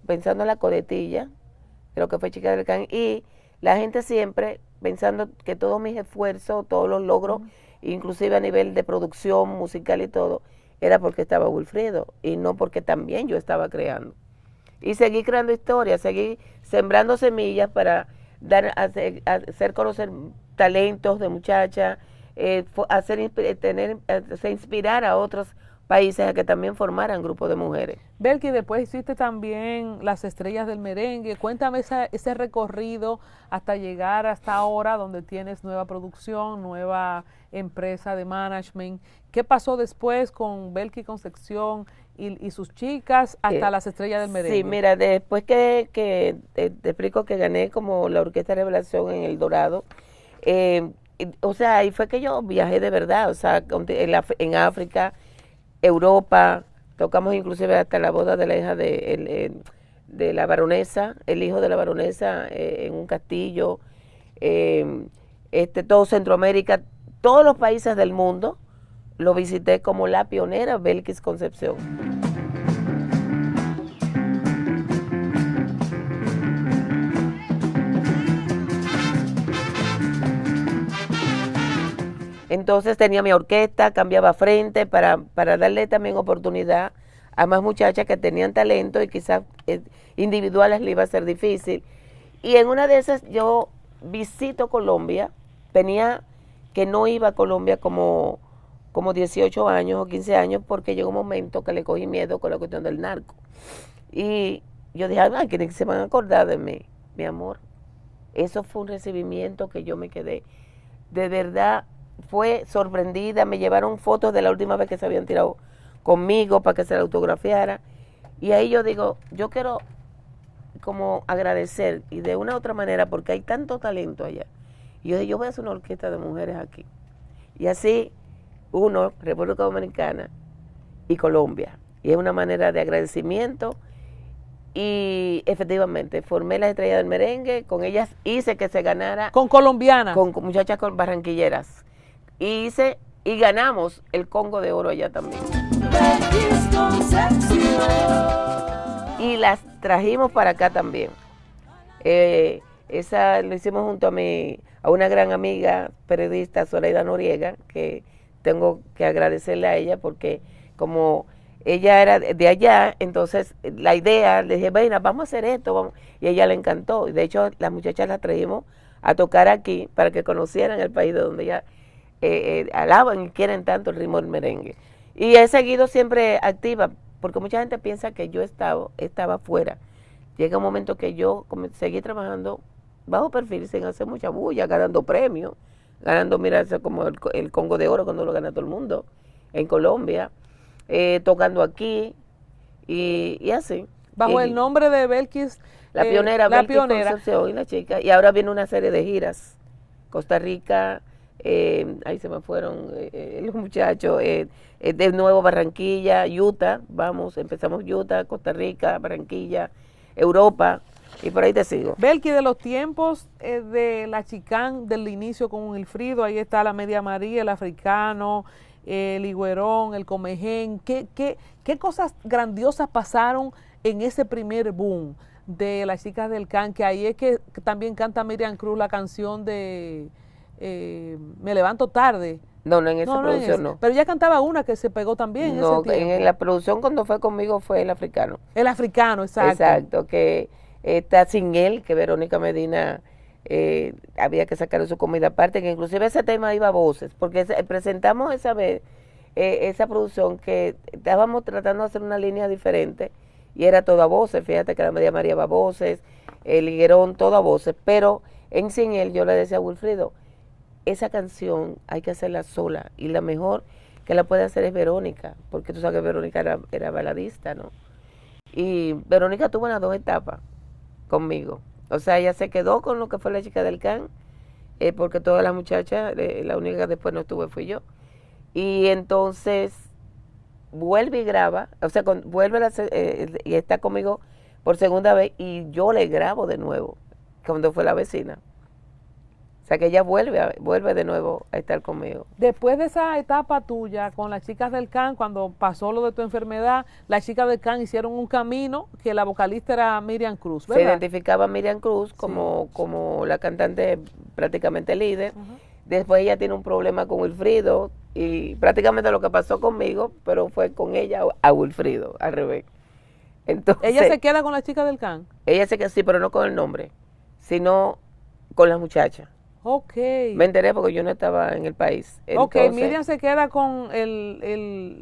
Speaker 1: pensando en la coletilla, creo que fue Chica del Can, y la gente siempre pensando que todos mis esfuerzos, todos los logros, inclusive a nivel de producción musical y todo, era porque estaba Wilfrido y no porque también yo estaba creando. Y seguí creando historias, seguí sembrando semillas para hacer conocer talentos de muchachas, inspirar a otros países a que también formaran grupos de mujeres.
Speaker 2: Belki, después hiciste también Las Estrellas del Merengue. Cuéntame ese recorrido hasta llegar hasta ahora, donde tienes nueva producción, nueva empresa de management. ¿Qué pasó después con Belki Concepción y sus chicas hasta Las Estrellas del Merengue?
Speaker 1: Sí, mira, después que te explico que gané como la Orquesta Revelación en El Dorado, o sea, ahí fue que yo viajé de verdad, o sea, en África, Europa, tocamos inclusive hasta la boda de la hija de la baronesa, el hijo de la baronesa en un castillo, todo Centroamérica, todos los países del mundo, lo visité como la pionera Belkis Concepción. Entonces tenía mi orquesta, cambiaba frente para darle también oportunidad a más muchachas que tenían talento y quizás individuales le iba a ser difícil. Y en una de esas yo visito Colombia, tenía que no iba a Colombia como 18 años o 15 años porque llegó un momento que le cogí miedo con la cuestión del narco. Y yo dije, ay, que se van a acordar de mí, mi amor. Eso fue un recibimiento que yo me quedé, de verdad, fue sorprendida, me llevaron fotos de la última vez que se habían tirado conmigo para que se la autografiara, y ahí yo digo, yo quiero como agradecer, y de una u otra manera, porque hay tanto talento allá, y yo dije, yo voy a hacer una orquesta de mujeres aquí, y así, República Dominicana y Colombia, y es una manera de agradecimiento, y efectivamente, formé la Estrella del Merengue, con ellas hice que se ganara.
Speaker 2: ¿Con colombianas?
Speaker 1: Con muchachas barranquilleras. Y ganamos el Congo de Oro allá también. Y las trajimos para acá también. Esa lo hicimos junto a una gran amiga periodista, Zoraida Noriega, que tengo que agradecerle a ella porque como ella era de allá, entonces la idea, le dije, venga, vamos a hacer esto, vamos. Y a ella le encantó. De hecho, las muchachas las trajimos a tocar aquí para que conocieran el país de donde ella alaban y quieren tanto el ritmo del merengue. Y he seguido siempre activa, porque mucha gente piensa que yo estaba fuera. Llega un momento que yo seguí trabajando bajo perfil, sin hacer mucha bulla, ganando premios, mira, como el Congo de Oro cuando lo gana todo el mundo, en Colombia, tocando aquí, y así.
Speaker 2: Bajo el nombre de Belkis,
Speaker 1: la pionera, Belkis Concepción y la chica, y ahora viene una serie de giras, Costa Rica, ahí se me fueron los muchachos, de nuevo Barranquilla, Utah, empezamos Utah, Costa Rica, Barranquilla, Europa, y por ahí te sigo.
Speaker 2: Belki, de los tiempos de la Chicán, del inicio con Wilfrido, ahí está la Media María, el Africano, el Higuerón, el Comején, ¿qué cosas grandiosas pasaron en ese primer boom de las chicas del Can? Que ahí es que también canta Miriam Cruz la canción de Me levanto tarde.
Speaker 1: No, en esa producción no.
Speaker 2: Pero ella cantaba una que se pegó también
Speaker 1: no,
Speaker 2: en ese tiempo.
Speaker 1: En la producción cuando fue conmigo fue el Africano.
Speaker 2: El Africano, exacto.
Speaker 1: Exacto, que está Sin Él, que Verónica Medina había que sacar su comida aparte, que inclusive ese tema iba a voces, porque presentamos esa vez esa producción que estábamos tratando de hacer una línea diferente y era todo a voces. Fíjate que la Media María va a voces, el Higuerón, todo a voces, pero en Sin Él yo le decía a Wilfrido, esa canción hay que hacerla sola y la mejor que la puede hacer es Verónica, porque tú sabes que Verónica era baladista, ¿no? Y Verónica tuvo las 2 etapas conmigo. O sea, ella se quedó con lo que fue la Chica del Can, porque todas las muchachas, la única que después no estuve fui yo. Y entonces vuelve y graba, o sea, vuelve y está conmigo por segunda vez y yo le grabo de nuevo, cuando fue la vecina. O sea, que ella vuelve de nuevo a estar conmigo.
Speaker 2: Después de esa etapa tuya con las chicas del CAN, cuando pasó lo de tu enfermedad, las chicas del CAN hicieron un camino que la vocalista era Miriam Cruz, ¿verdad?
Speaker 1: Se identificaba a Miriam Cruz como la cantante prácticamente líder. Después ella tiene un problema con Wilfrido y prácticamente lo que pasó conmigo, pero fue con ella a Wilfrido, al revés. Entonces,
Speaker 2: ¿ella se queda con las chicas del CAN?
Speaker 1: Ella se queda, sí, pero no con el nombre, sino con las muchachas.
Speaker 2: Ok.
Speaker 1: Me enteré porque yo no estaba en el país. Entonces,
Speaker 2: ok, Miriam se queda con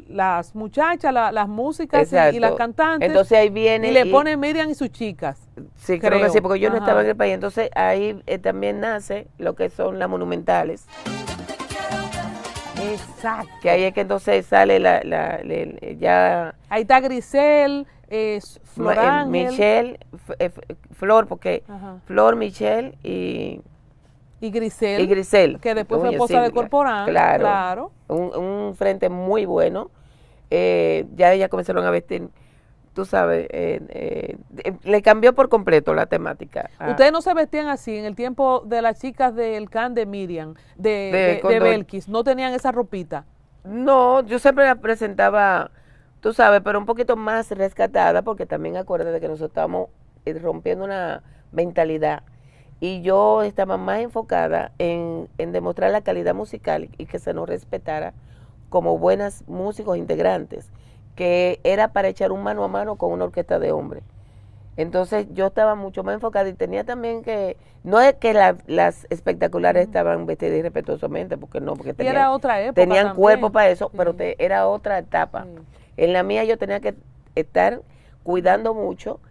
Speaker 2: las muchachas, las músicas y las cantantes.
Speaker 1: Entonces ahí viene.
Speaker 2: Y le pone Miriam y sus chicas.
Speaker 1: Sí, creo que sí, porque yo no estaba en el país. Entonces ahí también nace lo que son las monumentales.
Speaker 2: Exacto.
Speaker 1: Que ahí es que entonces sale ya.
Speaker 2: Ahí está Grisel, Flor Ángel.
Speaker 1: Michelle, Flor, porque Flor, Michelle y Grisel,
Speaker 2: que después fue esposa de Corporán.
Speaker 1: Claro. Un frente muy bueno. Ya ellas comenzaron a vestir, tú sabes, le cambió por completo la temática.
Speaker 2: Ustedes no se vestían así en el tiempo de las chicas del CAN de Miriam, de Belkis, no tenían esa ropita.
Speaker 1: No, yo siempre la presentaba, tú sabes, pero un poquito más rescatada, porque también acuérdate que nosotros estamos rompiendo una mentalidad. Y yo estaba más enfocada en demostrar la calidad musical y que se nos respetara como buenas músicos integrantes, que era para echar un mano a mano con una orquesta de hombres. Entonces yo estaba mucho más enfocada y tenía también que, no es que las espectaculares estaban vestidas irrespetuosamente, porque no, porque
Speaker 2: era otra época
Speaker 1: tenían
Speaker 2: también.
Speaker 1: cuerpo para eso, pero era otra etapa. En la mía yo tenía que estar cuidando mucho.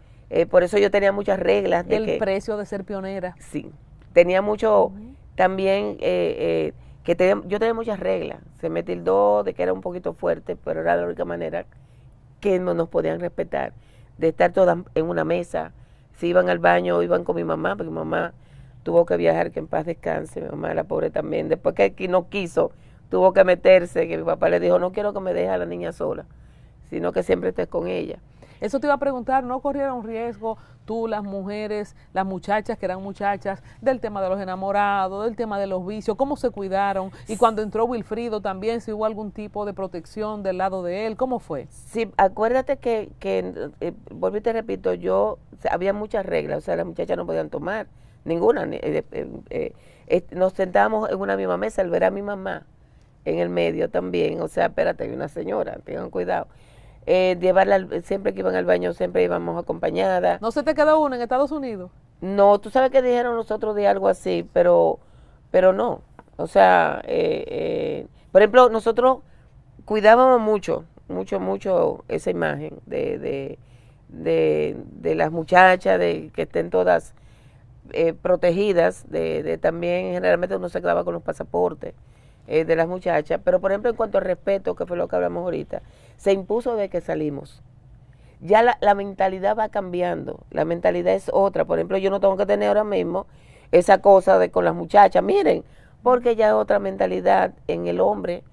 Speaker 1: Por eso yo tenía muchas reglas.
Speaker 2: El precio de ser pionera.
Speaker 1: Sí, tenía mucho también, yo tenía muchas reglas. Se me tildó de que era un poquito fuerte, pero era la única manera que no nos podían respetar. De estar todas en una mesa. Si iban al baño, iban con mi mamá, porque mi mamá tuvo que viajar, que en paz descanse. Mi mamá era pobre también. Después que aquí no quiso, tuvo que meterse, que mi papá le dijo, no quiero que me deje a la niña sola, sino que siempre estés con ella.
Speaker 2: Eso te iba a preguntar, ¿no corrieron riesgo tú, las mujeres, las muchachas que eran muchachas, del tema de los enamorados, del tema de los vicios, cómo se cuidaron? Y cuando entró Wilfrido también, si hubo algún tipo de protección del lado de él, ¿cómo fue?
Speaker 1: Sí, acuérdate que vuelvo y te repito, había muchas reglas, o sea, las muchachas no podían tomar, ninguna. Nos sentábamos en una misma mesa, al ver a mi mamá en el medio también, o sea, espérate, hay una señora, tengan cuidado. Llevarla, siempre que iban al baño, siempre íbamos acompañadas.
Speaker 2: ¿No se te quedó una en Estados Unidos?
Speaker 1: No, tú sabes que dijeron nosotros de algo así, pero no. O sea, por ejemplo, nosotros cuidábamos mucho esa imagen de las muchachas, de que estén todas protegidas, también generalmente uno se quedaba con los pasaportes de las muchachas, pero por ejemplo en cuanto al respeto, que fue lo que hablamos ahorita, se impuso de que salimos. Ya la mentalidad va cambiando, la mentalidad es otra. Por ejemplo, yo no tengo que tener ahora mismo esa cosa de con las muchachas, miren, porque ya es otra mentalidad en el hombre,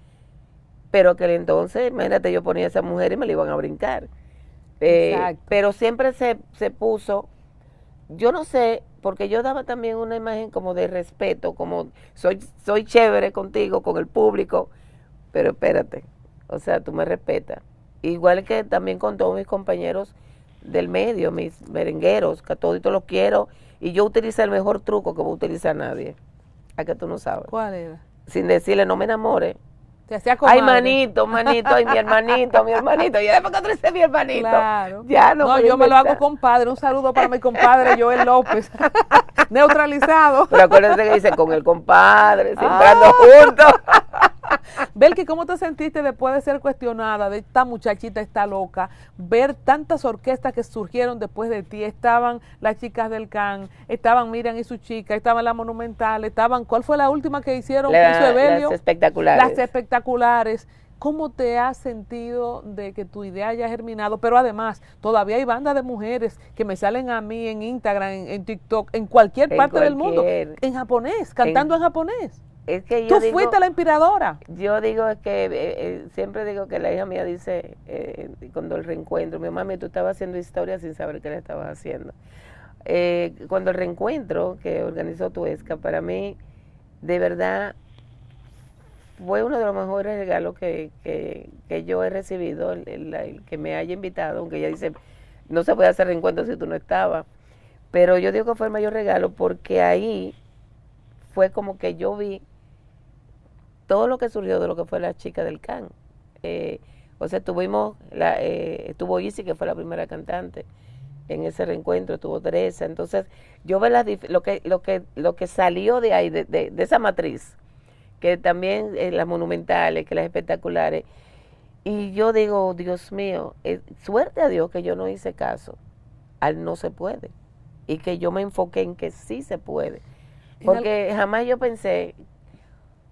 Speaker 1: pero que entonces, imagínate, yo ponía a esa mujer y me la iban a brincar. Pero siempre se puso, yo no sé, porque yo daba también una imagen como de respeto, como soy chévere contigo, con el público, pero espérate, o sea, tú me respetas. Igual que también con todos mis compañeros del medio, mis merengueros, que a todos los quiero, y yo utilicé el mejor truco que va a utilizar nadie, a que tú no sabes.
Speaker 2: ¿Cuál era?
Speaker 1: Sin decirle, no me enamores.
Speaker 2: Te hacía
Speaker 1: ay, manito, ay, mi hermanito, y después que tú dices mi hermanito.
Speaker 2: Claro.
Speaker 1: Ya no,
Speaker 2: yo me lo hago compadre, un saludo para mi compadre Joel López, neutralizado.
Speaker 1: Pero acuérdense que dice con el compadre, siempre ando juntos.
Speaker 2: Belkis, ¿cómo te sentiste después de ser cuestionada, de esta muchachita está loca, ver tantas orquestas que surgieron después de ti? Estaban las chicas del CAN, estaban Miriam y su chica, estaban las Monumentales, ¿cuál fue la última que hicieron?
Speaker 1: Las espectaculares.
Speaker 2: Las espectaculares. ¿Cómo te has sentido de que tu idea haya germinado? Pero además, todavía hay bandas de mujeres que me salen a mí en Instagram, en TikTok, en cualquier parte del mundo, en japonés, cantando en japonés.
Speaker 1: es que
Speaker 2: Tú fuiste la inspiradora.
Speaker 1: Yo digo es que siempre digo que la hija mía dice cuando el reencuentro, mi mami, tú estabas haciendo historia sin saber qué le estabas haciendo. Cuando el reencuentro que organizó Tuesca, para mí, de verdad, fue uno de los mejores regalos que yo he recibido, el que me haya invitado, aunque ella dice, no se puede hacer reencuentro si tú no estabas, pero yo digo que fue el mayor regalo porque ahí fue como que yo vi todo lo que surgió de lo que fue la chica del Can. O sea, estuvo Isi, que fue la primera cantante en ese reencuentro, estuvo Teresa. Entonces, yo veo lo que salió de ahí, de esa matriz, que también las monumentales, que las espectaculares. Y yo digo, Dios mío, suerte a Dios que yo no hice caso al no se puede. Y que yo me enfoqué en que sí se puede. Porque jamás yo pensé,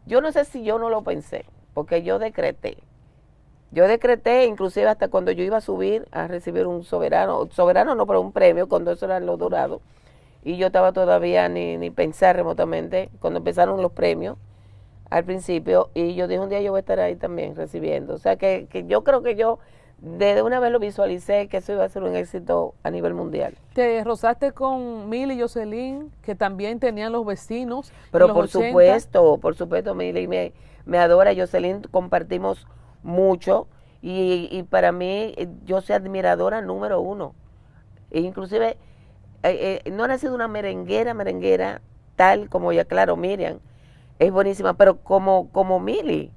Speaker 1: yo no sé si yo no lo pensé, porque yo decreté, inclusive hasta cuando yo iba a subir a recibir un soberano no, pero un premio, cuando eso eran los dorados, y yo estaba todavía ni pensar remotamente, cuando empezaron los premios, al principio, y yo dije un día yo voy a estar ahí también recibiendo, o sea que yo creo que yo desde una vez lo visualicé que eso iba a ser un éxito a nivel mundial.
Speaker 2: Te rozaste con Mili y Jocelyn, que también tenían los vecinos.
Speaker 1: Pero por supuesto, Mili me adora, Jocelyn, compartimos mucho, y para mí, yo soy admiradora número uno. E inclusive, no ha sido una merenguera, tal como ya, claro, Miriam, es buenísima, pero como Mili.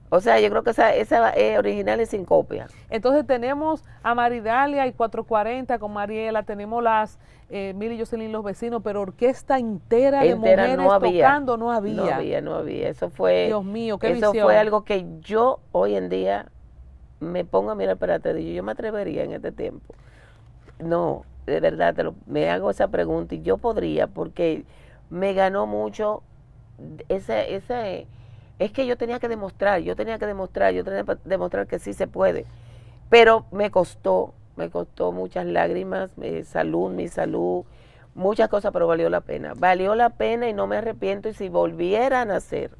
Speaker 1: O sea, yo creo que esa original es sin copia.
Speaker 2: Entonces tenemos a Maridalia y 440 con Mariela, tenemos las Mili y Jocelyn, los vecinos, pero orquesta entera de mujeres tocando no había.
Speaker 1: No había. Eso fue,
Speaker 2: Dios mío, qué visión.
Speaker 1: Eso fue algo que yo hoy en día me pongo a mirar para atrás y yo me atrevería en este tiempo. No, de verdad, me hago esa pregunta y yo podría, porque me ganó mucho es que yo tenía que demostrar que sí se puede, pero me costó muchas lágrimas, mi salud, muchas cosas, pero valió la pena y no me arrepiento, y si volviera a nacer,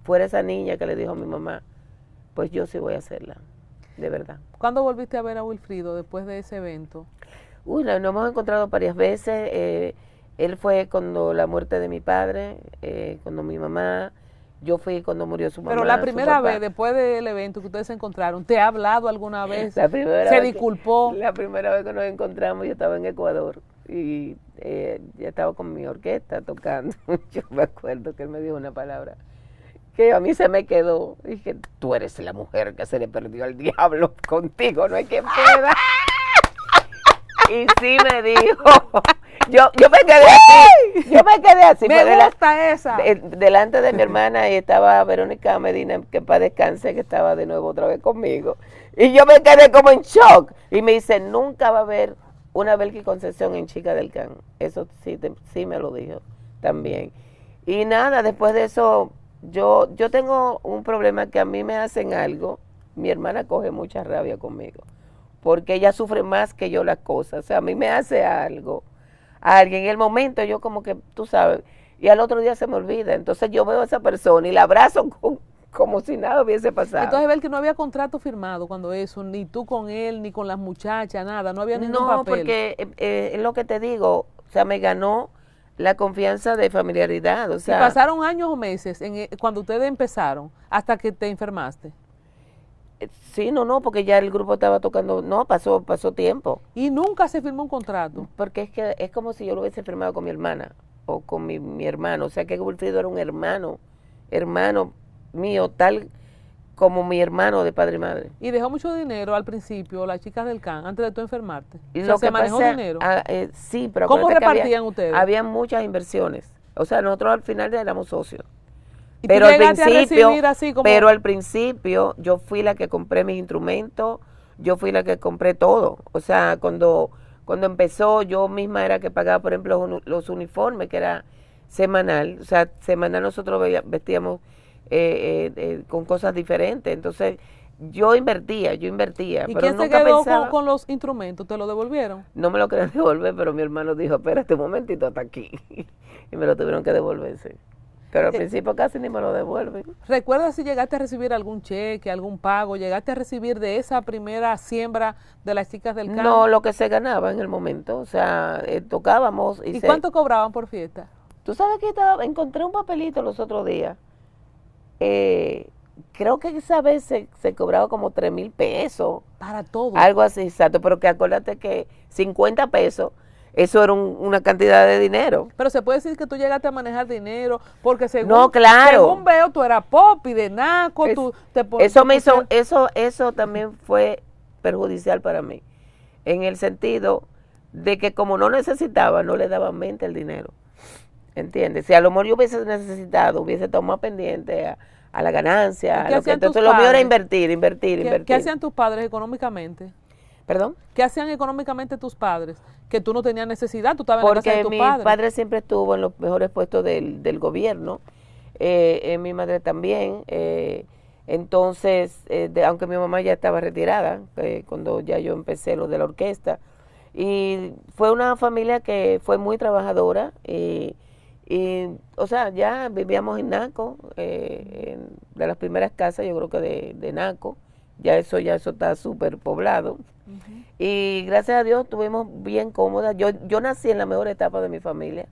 Speaker 1: fuera esa niña que le dijo a mi mamá, pues yo sí voy a hacerla, de verdad.
Speaker 2: ¿Cuándo volviste a ver a Wilfrido después de ese evento?
Speaker 1: Nos hemos encontrado varias veces, él fue cuando la muerte de mi padre, cuando mi mamá. Yo fui cuando murió su mamá.
Speaker 2: Pero la primera vez, después del evento que ustedes se encontraron, ¿te ha hablado alguna vez?
Speaker 1: ¿Se
Speaker 2: disculpó?
Speaker 1: La primera vez que nos encontramos, yo estaba en Ecuador y ya estaba con mi orquesta tocando. Yo me acuerdo que él me dijo una palabra que a mí se me quedó. Dije, tú eres la mujer que se le perdió al diablo, contigo no hay quien pueda. Y sí me dijo... Yo me quedé así.
Speaker 2: Me gusta esa.
Speaker 1: Delante de mi hermana, y estaba Verónica Medina, que para descanse, que estaba de nuevo otra vez conmigo. Y yo me quedé como en shock. Y me dice, nunca va a haber una Belkis Concepción en Chica del Can. Eso sí me lo dijo también. Y nada, después de eso, yo tengo un problema que a mí me hacen algo. Mi hermana coge mucha rabia conmigo, porque ella sufre más que yo las cosas. O sea, a mí me hace algo a alguien, en el momento yo como que, tú sabes, y al otro día se me olvida. Entonces yo veo a esa persona y la abrazo como si nada hubiese pasado.
Speaker 2: Entonces, ver que no había contrato firmado cuando eso, ni tú con él, ni con las muchachas, nada, no había ningún papel.
Speaker 1: No, porque es lo que te digo, o sea, me ganó la confianza de familiaridad, o sea.
Speaker 2: ¿Y pasaron años o meses cuando ustedes empezaron, hasta que te enfermaste?
Speaker 1: Sí, no, porque ya el grupo estaba tocando, pasó tiempo.
Speaker 2: ¿Y nunca se firmó un contrato?
Speaker 1: Porque es que es como si yo lo hubiese firmado con mi hermana o con mi hermano, o sea que Wilfrido era un hermano mío, tal como mi hermano de padre y madre.
Speaker 2: ¿Y dejó mucho dinero al principio, las chicas del CAN, antes de tú enfermarte?
Speaker 1: ¿Se
Speaker 2: manejó dinero?
Speaker 1: Sí, pero
Speaker 2: ¿cómo repartían ustedes?
Speaker 1: Había muchas inversiones, o sea, nosotros al final éramos socios.
Speaker 2: ¿Y pero
Speaker 1: al principio yo fui la que compré mis instrumentos, yo fui la que compré todo. O sea, cuando empezó, yo misma era que pagaba, por ejemplo, los uniformes, que era semanal. O sea, semanal nosotros vestíamos con cosas diferentes. Entonces, yo invertía.
Speaker 2: ¿Y
Speaker 1: pero
Speaker 2: quién se quedó con los instrumentos? ¿Te lo devolvieron?
Speaker 1: No me lo querían devolver, pero mi hermano dijo, espérate un momentito, hasta aquí. Y me lo tuvieron que devolver, sí. Pero al principio casi ni me lo devuelven.
Speaker 2: ¿Recuerdas si llegaste a recibir algún cheque, algún pago? ¿Llegaste a recibir de esa primera siembra de las chicas del campo?
Speaker 1: No, lo que se ganaba en el momento. O sea, tocábamos.
Speaker 2: ¿Y cuánto cobraban por fiesta?
Speaker 1: Tú sabes que encontré un papelito los otros días. Creo que esa vez se cobraba como 3,000 pesos.
Speaker 2: Para todo.
Speaker 1: Algo así, exacto. Pero que acuérdate que 50 pesos, eso era una cantidad de dinero.
Speaker 2: Pero se puede decir que tú llegaste a manejar dinero, porque según,
Speaker 1: no, claro.
Speaker 2: Según veo, tú eras pop y de naco.
Speaker 1: Eso también fue perjudicial para mí. En el sentido de que como no necesitaba, no le daba mente el dinero. ¿Entiendes? Si a lo mejor yo hubiese necesitado, hubiese estado más pendiente a la ganancia. Entonces lo mío era invertir.
Speaker 2: ¿Qué hacían tus padres económicamente?
Speaker 1: ¿Perdón?
Speaker 2: ¿Qué hacían económicamente tus padres? Que tú no tenías necesidad, tú estabas en la casa de tu padre.
Speaker 1: Porque mi padre siempre estuvo en los mejores puestos del gobierno, mi madre también, entonces, aunque mi mamá ya estaba retirada, cuando ya yo empecé lo de la orquesta, y fue una familia que fue muy trabajadora, y o sea, ya vivíamos en Naco, de las primeras casas, yo creo que de Naco, ya eso está súper poblado. Y gracias a Dios estuvimos bien cómodas. Yo nací en la mejor etapa de mi familia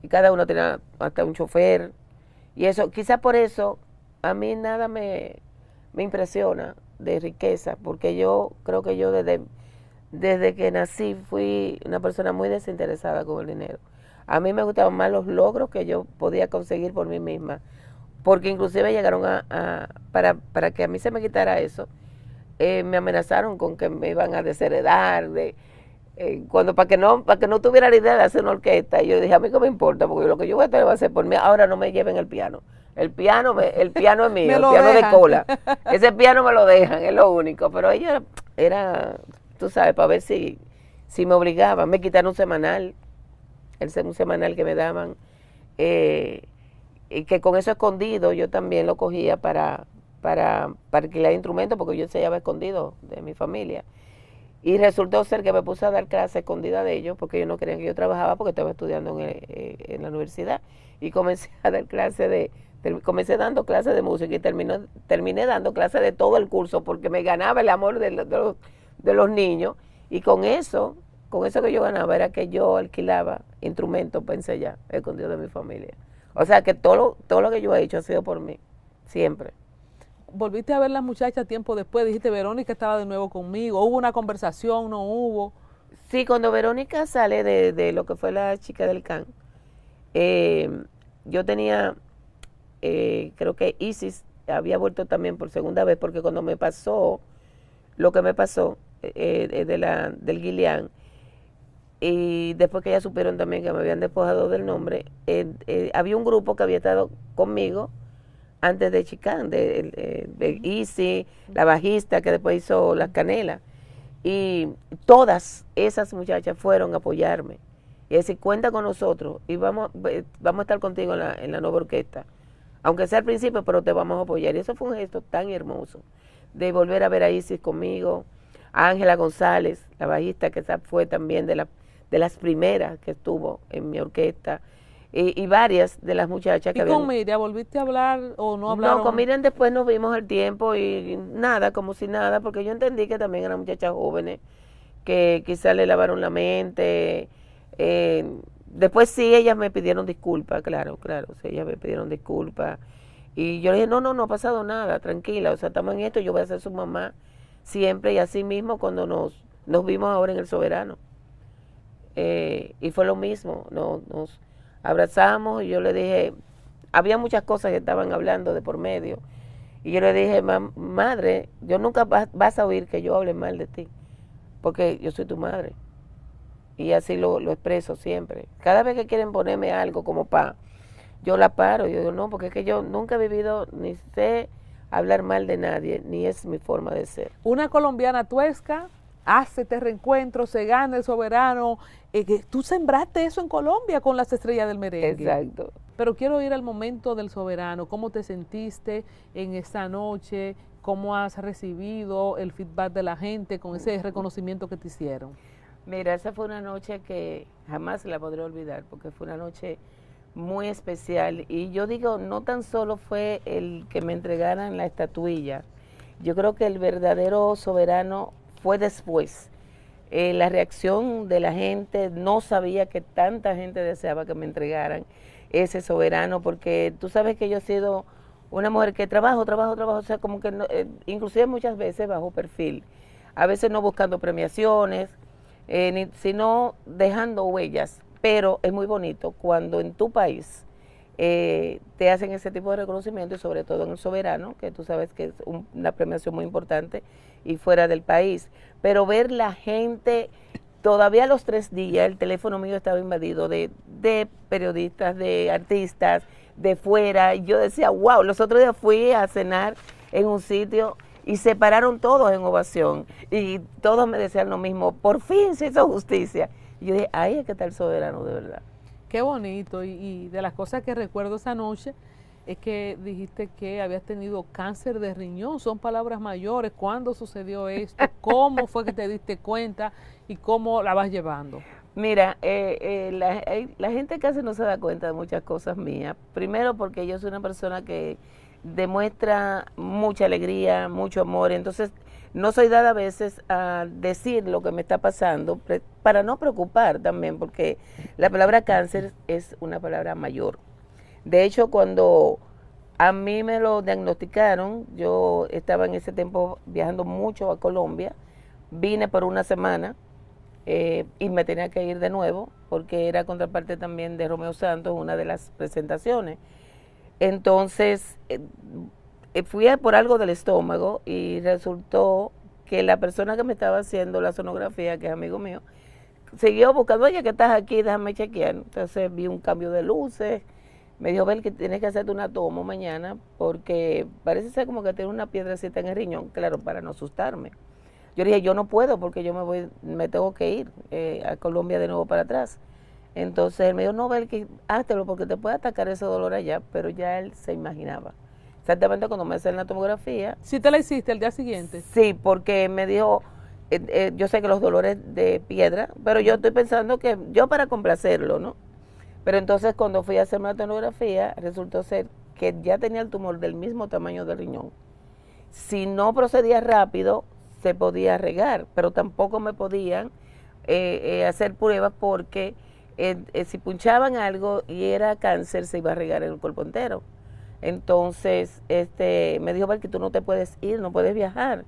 Speaker 1: y cada uno tenía hasta un chofer y eso, quizás por eso a mí nada me impresiona de riqueza, porque yo creo que yo desde que nací fui una persona muy desinteresada con el dinero. A mí me gustaban más los logros que yo podía conseguir por mí misma, porque inclusive llegaron para que a mí se me quitara eso, me amenazaron con que me iban a desheredar, para que no tuviera la idea de hacer una orquesta. Y yo dije, a mí qué me importa, porque lo que yo voy a hacer va a ser por mí. Ahora no me lleven el piano. El piano es mío, el piano de cola. Ese piano me lo dejan, es lo único. Pero ella era, tú sabes, para ver si me obligaban. Me quitaron un semanal, un semanal que me daban, y que con eso escondido yo también lo cogía para alquilar instrumentos, porque yo ensayaba escondido de mi familia. Y resultó ser que me puse a dar clases escondida de ellos, porque ellos no querían que yo trabajaba, porque estaba estudiando en la universidad. Y comencé a dar comencé dando clases de música y terminé dando clases de todo el curso, porque me ganaba el amor de los niños. Y con eso que yo ganaba era que yo alquilaba instrumentos para ensayar escondido de mi familia. O sea que todo lo que yo he hecho ha sido por mí, siempre.
Speaker 2: ¿Volviste a ver las muchachas tiempo después? Dijiste, Verónica estaba de nuevo conmigo. ¿Hubo una conversación? ¿No hubo?
Speaker 1: Sí, cuando Verónica sale de lo que fue la chica del can, yo tenía, creo que Isis había vuelto también por segunda vez, porque cuando me pasó lo que me pasó del Guilián, y después que ya supieron también que me habían despojado del nombre, había un grupo que había estado conmigo antes de Chicán, de Easy, la bajista que después hizo Las Canelas. Y todas esas muchachas fueron a apoyarme. Y decir, cuenta con nosotros y vamos a estar contigo en la nueva orquesta. Aunque sea al principio, pero te vamos a apoyar. Y eso fue un gesto tan hermoso, de volver a ver a Isis conmigo, a Ángela González, la bajista, que esa fue también de las primeras que estuvo en mi orquesta. Y varias de las muchachas que
Speaker 2: habían... ¿Y con Miriam volviste a hablar o no hablaron?
Speaker 1: No, con Miriam después nos vimos al tiempo y nada, como si nada, porque yo entendí que también eran muchachas jóvenes que quizás le lavaron la mente. Después sí, ellas me pidieron disculpas, claro, sí, ellas me pidieron disculpas. Y yo le dije, no ha pasado nada, tranquila, o sea, estamos en esto, yo voy a ser su mamá siempre. Y así mismo cuando nos vimos ahora en El Soberano. Y fue lo mismo, nos abrazamos y yo le dije, había muchas cosas que estaban hablando de por medio, y yo le dije, madre, yo nunca vas a oír que yo hable mal de ti, porque yo soy tu madre, y así lo expreso siempre. Cada vez que quieren ponerme algo como yo la paro, yo digo, no, porque es que yo nunca he vivido, ni sé hablar mal de nadie, ni es mi forma de ser.
Speaker 2: Una colombiana tuesca hace este reencuentro, se gana El Soberano. Tú sembraste eso en Colombia con las estrellas del merengue.
Speaker 1: Exacto.
Speaker 2: Pero quiero ir al momento del Soberano. ¿Cómo te sentiste en esa noche? ¿Cómo has recibido el feedback de la gente con ese reconocimiento que te hicieron?
Speaker 1: Mira, esa fue una noche que jamás la podré olvidar, porque fue una noche muy especial. Y yo digo, no tan solo fue el que me entregaran la estatuilla, yo creo que el verdadero soberano fue después. La reacción de la gente, no sabía que tanta gente deseaba que me entregaran ese soberano, porque tú sabes que yo he sido una mujer que trabajo, o sea, como que no, inclusive muchas veces bajo perfil, a veces no buscando premiaciones, sino dejando huellas, pero es muy bonito cuando en tu país te hacen ese tipo de reconocimiento, y sobre todo en el soberano, que tú sabes que es una premiación muy importante, y fuera del país, pero ver la gente, todavía a los 3 días el teléfono mío estaba invadido de periodistas, de artistas, de fuera, y yo decía, wow, los otros días fui a cenar en un sitio y se pararon todos en ovación, y todos me decían lo mismo, por fin se hizo justicia, y yo dije, ahí es que está el soberano de verdad.
Speaker 2: Qué bonito, y de las cosas que recuerdo esa noche es que dijiste que habías tenido cáncer de riñón, son palabras mayores. ¿Cuándo sucedió esto? ¿Cómo fue que te diste cuenta y cómo la vas llevando?
Speaker 1: Mira, la gente casi no se da cuenta de muchas cosas mías. Primero porque yo soy una persona que demuestra mucha alegría, mucho amor, entonces no soy dada a veces a decir lo que me está pasando, para no preocupar también, porque la palabra cáncer es una palabra mayor. De hecho, cuando a mí me lo diagnosticaron, yo estaba en ese tiempo viajando mucho a Colombia, vine por una semana y me tenía que ir de nuevo, porque era contraparte también de Romeo Santos, una de las presentaciones. Entonces, fui por algo del estómago y resultó que la persona que me estaba haciendo la sonografía, que es amigo mío, siguió buscando, oye, que estás aquí, déjame chequear. Entonces vi un cambio de luces. Me dijo, Bel, que tienes que hacerte una tomo mañana porque parece ser como que tiene una piedrecita en el riñón, claro, para no asustarme. Yo dije, yo no puedo porque yo me tengo que ir a Colombia de nuevo para atrás. Entonces él me dijo, no, Bel, que háztelo porque te puede atacar ese dolor allá, pero ya él se imaginaba. Exactamente cuando me hacen la tomografía.
Speaker 2: ¿Sí te la hiciste el día siguiente?
Speaker 1: Sí, porque me dijo, yo sé que los dolores de piedra, pero yo estoy pensando que yo para complacerlo, ¿no? Pero entonces cuando fui a hacerme la tomografía, resultó ser que ya tenía el tumor del mismo tamaño del riñón. Si no procedía rápido, se podía regar, pero tampoco me podían hacer pruebas porque si punchaban algo y era cáncer, se iba a regar en el cuerpo entero. Entonces me dijo, que tú no te puedes ir, no puedes viajar,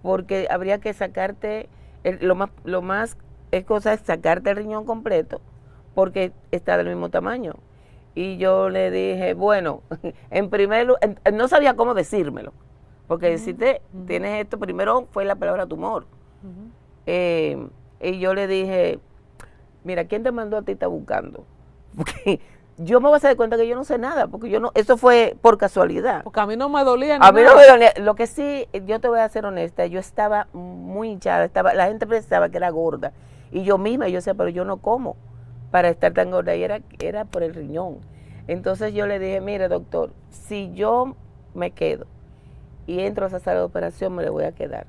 Speaker 1: porque habría que sacarte, lo más cosa es sacarte el riñón completo, porque está del mismo tamaño. Y yo le dije, bueno, en primer lugar, no sabía cómo decírmelo, porque si tienes esto, primero fue la palabra tumor. Y yo le dije, mira, ¿quién te mandó a ti estar buscando? Porque yo me voy a dar cuenta que yo no sé nada, porque yo no, eso fue por casualidad.
Speaker 2: Porque a mí no me dolía ni
Speaker 1: A mí
Speaker 2: nada.
Speaker 1: no me dolía. Lo que sí, yo te voy a ser honesta, yo estaba muy hinchada, la gente pensaba que era gorda, y yo misma, yo decía, pero yo no como para estar tan gorda, y era por el riñón. Entonces yo le dije, mire doctor, si yo me quedo y entro a esa sala de operación, me le voy a quedar.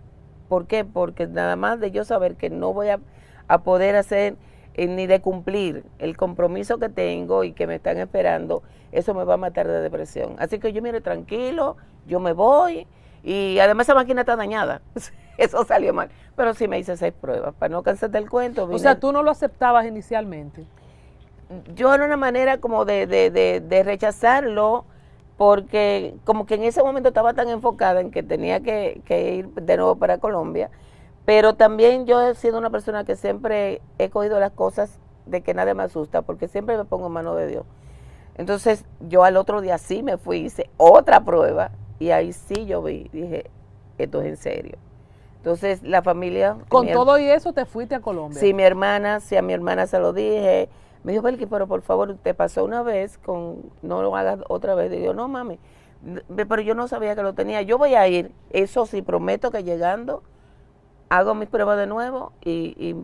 Speaker 1: ¿Por qué? Porque nada más de yo saber que no voy a poder hacer ni de cumplir el compromiso que tengo y que me están esperando, eso me va a matar de depresión. Así que yo, mire, tranquilo, yo me voy, y además esa máquina está dañada. Eso salió mal. Pero sí me hice 6 pruebas, para no cansarte el cuento.
Speaker 2: O sea, tú no lo aceptabas inicialmente.
Speaker 1: Yo era una manera como de rechazarlo, porque como que en ese momento estaba tan enfocada en que tenía que ir de nuevo para Colombia, pero también yo he sido una persona que siempre he cogido las cosas de que nadie me asusta, porque siempre me pongo en manos de Dios. Entonces yo al otro día sí me fui, hice otra prueba, y ahí sí yo dije, esto es en serio. Entonces la familia...
Speaker 2: Con todo y eso te fuiste a Colombia.
Speaker 1: Sí, mi hermana, sí, a mi hermana se lo dije. Me dijo, Belki, pero por favor, te pasó una vez, no lo hagas otra vez. Y yo, no, mami, pero yo no sabía que lo tenía. Yo voy a ir, eso sí, prometo que llegando, hago mis pruebas de nuevo y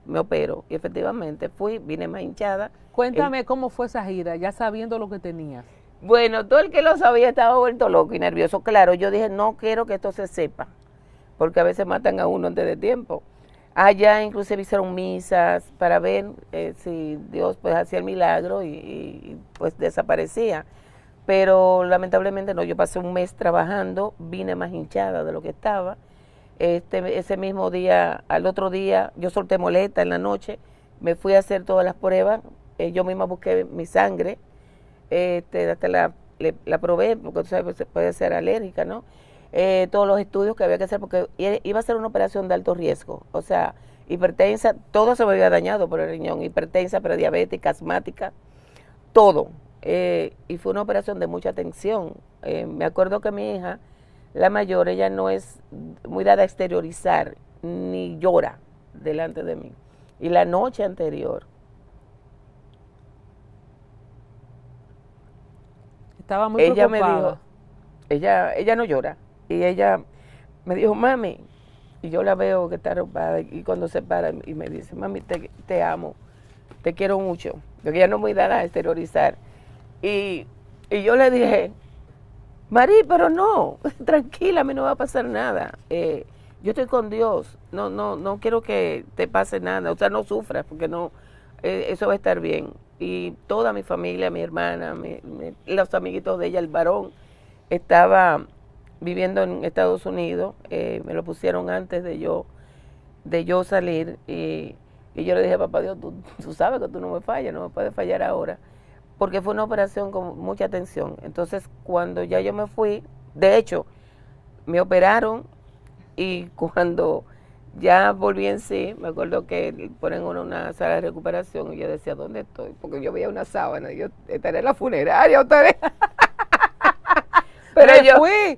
Speaker 1: me opero. Y efectivamente fui, vine más hinchada.
Speaker 2: Cuéntame cómo fue esa gira, ya sabiendo lo que tenías.
Speaker 1: Bueno, todo el que lo sabía estaba vuelto loco y nervioso. Claro, yo dije, no quiero que esto se sepa, porque a veces matan a uno antes de tiempo. Allá inclusive hicieron misas para ver si Dios pues hacía el milagro y, pues desaparecía. Pero lamentablemente no, yo pasé un mes trabajando, vine más hinchada de lo que estaba. Ese mismo día, al otro día, yo solté moleta en la noche, me fui a hacer todas las pruebas, yo misma busqué mi sangre, hasta la probé, porque tú sabes, puede ser alérgica, ¿no? Todos los estudios que había que hacer, porque iba a ser una operación de alto riesgo, o sea, hipertensa, todo se me había dañado por el riñón, hipertensa, prediabética, asmática, todo. Y fue una operación de mucha tensión. Me acuerdo que mi hija, la mayor, ella no es muy dada a exteriorizar, ni llora delante de mí. Y la noche anterior,
Speaker 2: Estaba muy
Speaker 1: ella
Speaker 2: preocupada.
Speaker 1: me dijo, ella no llora, y ella me dijo, mami, y yo la veo que está arropada, y cuando se para y me dice, mami, te amo, te quiero mucho, porque ella no es muy dada a exteriorizar. Y yo le dije, Marí, pero no, tranquila, a mí no va a pasar nada. Yo estoy con Dios, no quiero que te pase nada, o sea, no sufras, porque no, eso va a estar bien. Y toda mi familia, mi hermana, los amiguitos de ella, el varón, estaba viviendo en Estados Unidos, me lo pusieron antes de yo salir, y yo le dije, papá Dios, tú sabes que tú no me fallas, no me puedes fallar ahora, porque fue una operación con mucha tensión. Entonces, cuando ya yo me fui, de hecho, me operaron, y cuando ya volví en sí, me acuerdo que ponen uno una sala de recuperación, y yo decía, ¿dónde estoy? Porque yo veía una sábana, y yo estaré en la funeraria, estaré... Pero estoy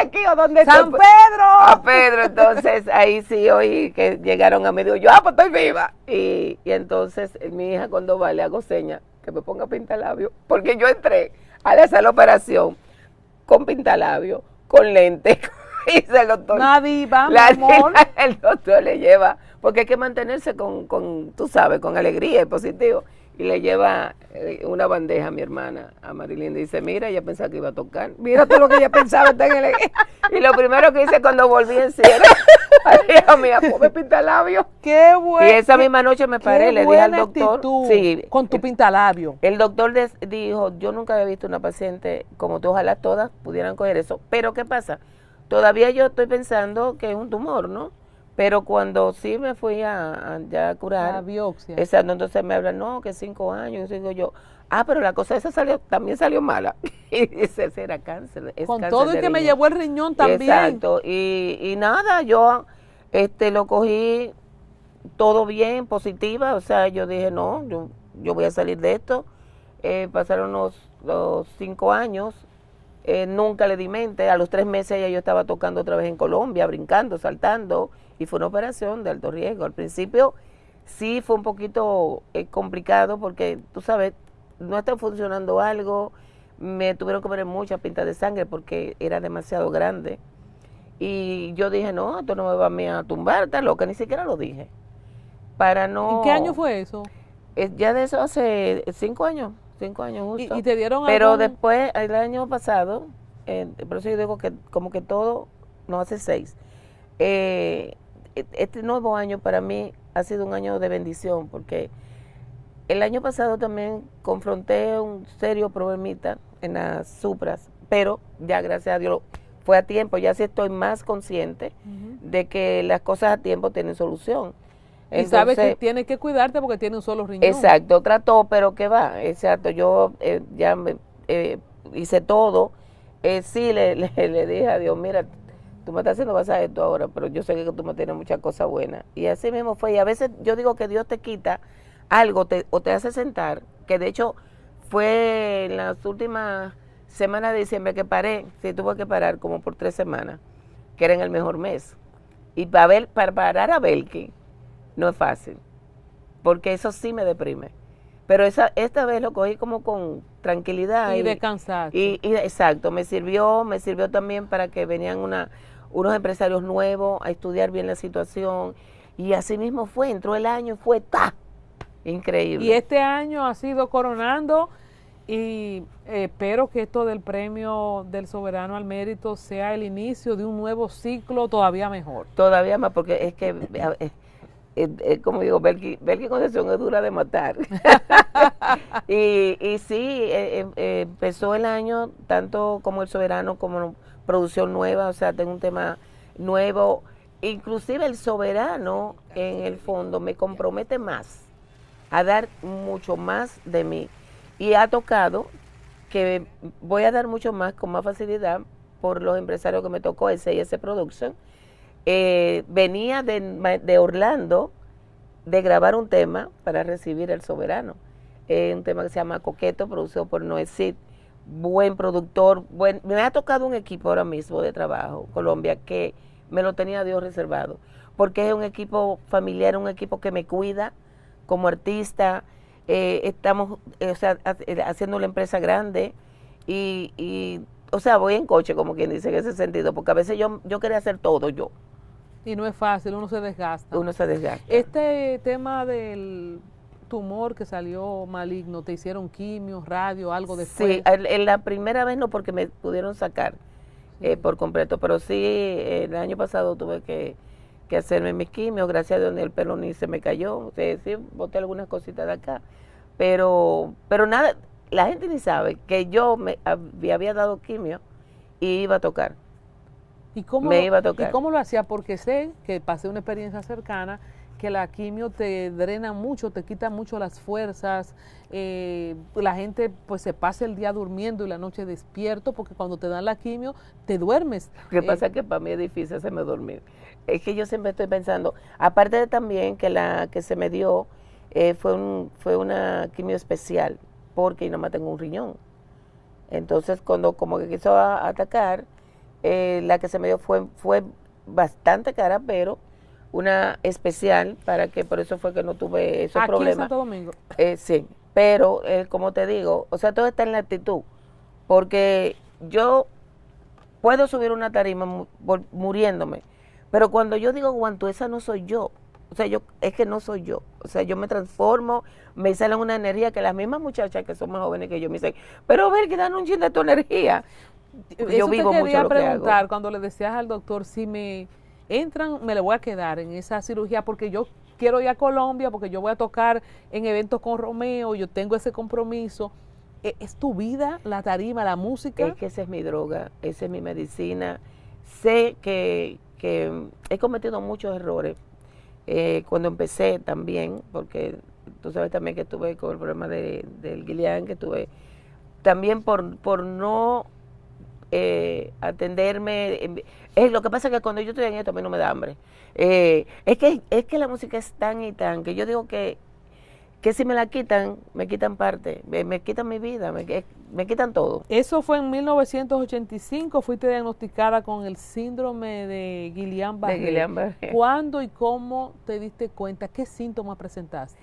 Speaker 1: aquí o dónde
Speaker 2: San
Speaker 1: estoy.
Speaker 2: Pedro.
Speaker 1: A Pedro, entonces ahí sí oí que llegaron a mí, digo yo, pues estoy viva. Y entonces mi hija cuando va le hago señas que me ponga pintalabio, porque yo entré a la sala de operación con pintalabio, con lente, y el doctor,
Speaker 2: Nadie va, mi amor.
Speaker 1: el doctor le lleva, porque hay que mantenerse tú sabes, con alegría y positivo. Y le lleva una bandeja a mi hermana, a Marilyn, dice, mira, ella pensaba que iba a tocar, mira todo lo que ella pensaba está en el... Y lo primero que hice cuando volví en sí era, hija mía, ponme pintalabio.
Speaker 2: Qué bueno.
Speaker 1: Y esa misma noche me paré, le dije al doctor,
Speaker 2: sí, con tu pintalabio.
Speaker 1: El doctor dijo, yo nunca había visto una paciente como tú, ojalá todas pudieran coger eso, pero ¿qué pasa? Todavía yo estoy pensando que es un tumor, ¿no? Pero cuando sí me fui a ya curar,
Speaker 2: la biopsia,
Speaker 1: exacto, entonces me hablan, no, que 5 años, y digo yo, pero la cosa esa también salió mala, y dice, era cáncer, es
Speaker 2: con
Speaker 1: cáncer
Speaker 2: todo y
Speaker 1: de
Speaker 2: que me
Speaker 1: riñón.
Speaker 2: llevó el riñón también.
Speaker 1: Exacto, y nada, yo lo cogí todo bien, positiva, o sea, yo dije, no, yo voy a salir de esto. Pasaron los 5 años, nunca le di mente, a los 3 meses ya yo estaba tocando otra vez en Colombia, brincando, saltando, y fue una operación de alto riesgo. Al principio sí fue un poquito complicado porque, tú sabes, no está funcionando algo, me tuvieron que poner muchas pintas de sangre porque era demasiado grande. Y yo dije, no, esto no me va a mí a tumbar, está loca, ni siquiera lo dije. Para no...
Speaker 2: ¿En qué año fue eso?
Speaker 1: Ya de eso hace 5 años, 5 años justo.
Speaker 2: ¿Y te dieron
Speaker 1: Pero
Speaker 2: algún...
Speaker 1: después, el año pasado, por eso yo digo que como que todo nos hace 6. Este nuevo año para mí ha sido un año de bendición, porque el año pasado también confronté un serio problemita en las supras, pero ya gracias a Dios fue a tiempo, ya sí estoy más consciente de que las cosas a tiempo tienen solución.
Speaker 2: Entonces, y sabes que tienes que cuidarte porque tiene un solo riñón.
Speaker 1: Exacto, trató, pero ¿qué va? Exacto, yo ya hice todo. Sí, le dije a Dios, mira, tú me estás haciendo pasar esto ahora, pero yo sé que tú me tienes muchas cosas buenas. Y así mismo fue. Y a veces yo digo que Dios te quita algo o te hace sentar, que de hecho fue en las últimas semanas de diciembre que paré, sí, tuve que parar como por 3 semanas, que era en el mejor mes. Y para parar a Belkin no es fácil, porque eso sí me deprime. Pero esta vez lo cogí como con tranquilidad.
Speaker 2: Y descansar.
Speaker 1: Y exacto, me sirvió también para que venían unos empresarios nuevos a estudiar bien la situación. Y así mismo entró el año y fue increíble.
Speaker 2: Y este año ha sido coronando Y espero que esto del premio del Soberano al Mérito sea el inicio de un nuevo ciclo todavía mejor.
Speaker 1: Todavía más, porque es que, como digo, Belki Concepción es dura de matar. y sí, empezó el año, tanto como el Soberano, como producción nueva, o sea, tengo un tema nuevo. Inclusive el Soberano, en el fondo, me compromete más a dar mucho más de mí. Y ha tocado que voy a dar mucho más, con más facilidad, por los empresarios que me tocó, S&S Production. Venía de Orlando de grabar un tema para recibir el Soberano. Un tema que se llama Coqueto, producido por Noé Cid, buen productor. Me ha tocado un equipo ahora mismo de trabajo, Colombia, que me lo tenía Dios reservado, porque es un equipo familiar, un equipo que me cuida como artista. Estamos haciendo una empresa grande y, o sea, voy en coche, como quien dice, en ese sentido, porque a veces yo quería hacer todo yo.
Speaker 2: Y no es fácil, uno se desgasta.
Speaker 1: Uno se desgasta.
Speaker 2: Este tema del tumor que salió maligno, ¿te hicieron quimio, radio, algo después?
Speaker 1: Sí, en la primera vez no, porque me pudieron sacar por completo, pero sí, el año pasado tuve que hacerme mis quimios, gracias a Dios ni el pelo ni se me cayó, o sea, sí, boté algunas cositas de acá, pero nada, la gente ni sabe que yo me había dado quimio y iba a tocar.
Speaker 2: ¿Y cómo,
Speaker 1: me iba a tocar.
Speaker 2: ¿Y cómo lo hacía? Porque sé que pasé una experiencia cercana, que la quimio te drena mucho, te quita mucho las fuerzas, la gente pues se pasa el día durmiendo y la noche despierto, porque cuando te dan la quimio te duermes.
Speaker 1: Lo que pasa es que para mí es difícil hacerme dormir. Es que yo siempre estoy pensando, aparte de también que la que se me dio fue una quimio especial, porque yo nomás tengo un riñón. Entonces cuando como que quiso atacar, la que se me dio fue bastante cara, pero una especial, para que por eso fue que no tuve esos problemas.
Speaker 2: ¿Aquí en Santo Domingo?
Speaker 1: Sí, pero como te digo, o sea, todo está en la actitud, porque yo puedo subir una tarima muriéndome, pero cuando yo digo aguanto, esa no soy yo, o sea, es que no soy yo, o sea, yo me transformo, me sale una energía que las mismas muchachas que son más jóvenes que yo me dicen, pero ver que dan un chin de tu energía.
Speaker 2: Yo vivo mucho lo que hago. Eso te quería preguntar, cuando le decías al doctor, si me entran, me le voy a quedar en esa cirugía, porque yo quiero ir a Colombia, porque yo voy a tocar en eventos con Romeo, yo tengo ese compromiso. ¿Es tu vida, la tarima, la música?
Speaker 1: Es que esa es mi droga, esa es mi medicina. Sé que he cometido muchos errores. Cuando empecé también, porque tú sabes también que tuve con el problema del Guillain, que tuve también por no atenderme. Lo que pasa es que cuando yo estoy en esto a mí no me da hambre. Es que la música es tan y tan que yo digo que si me la quitan, me quitan parte, me quitan mi vida, me quitan todo.
Speaker 2: Eso fue en 1985, fuiste diagnosticada con el síndrome de Guillain-Barré. ¿Cuándo y cómo te diste cuenta? ¿Qué síntomas presentaste?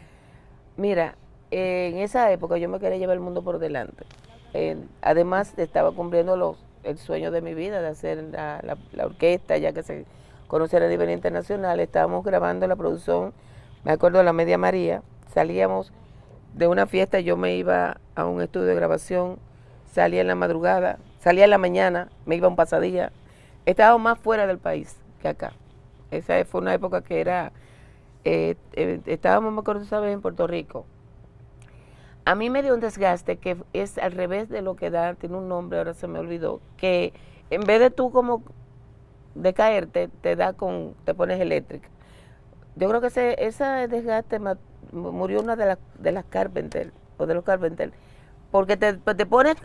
Speaker 1: Mira, en esa época yo me quería llevar el mundo por delante. Además, estaba cumpliendo el sueño de mi vida de hacer la orquesta, ya que se conocía a nivel internacional. Estábamos grabando la producción, me acuerdo, de La Media María. Salíamos de una fiesta, yo me iba a un estudio de grabación, salía en la madrugada, salía en la mañana, me iba a un pasadía. Estábamos más fuera del país que acá. Esa fue una época que era, estábamos, me acuerdo, ¿sabes?, en Puerto Rico. A mí me dio un desgaste que es al revés de lo que da, tiene un nombre, ahora se me olvidó, que en vez de tú como de caerte, te pones eléctrica. Yo creo que ese desgaste murió una de las Carpenter, o de los Carpenter, porque te pones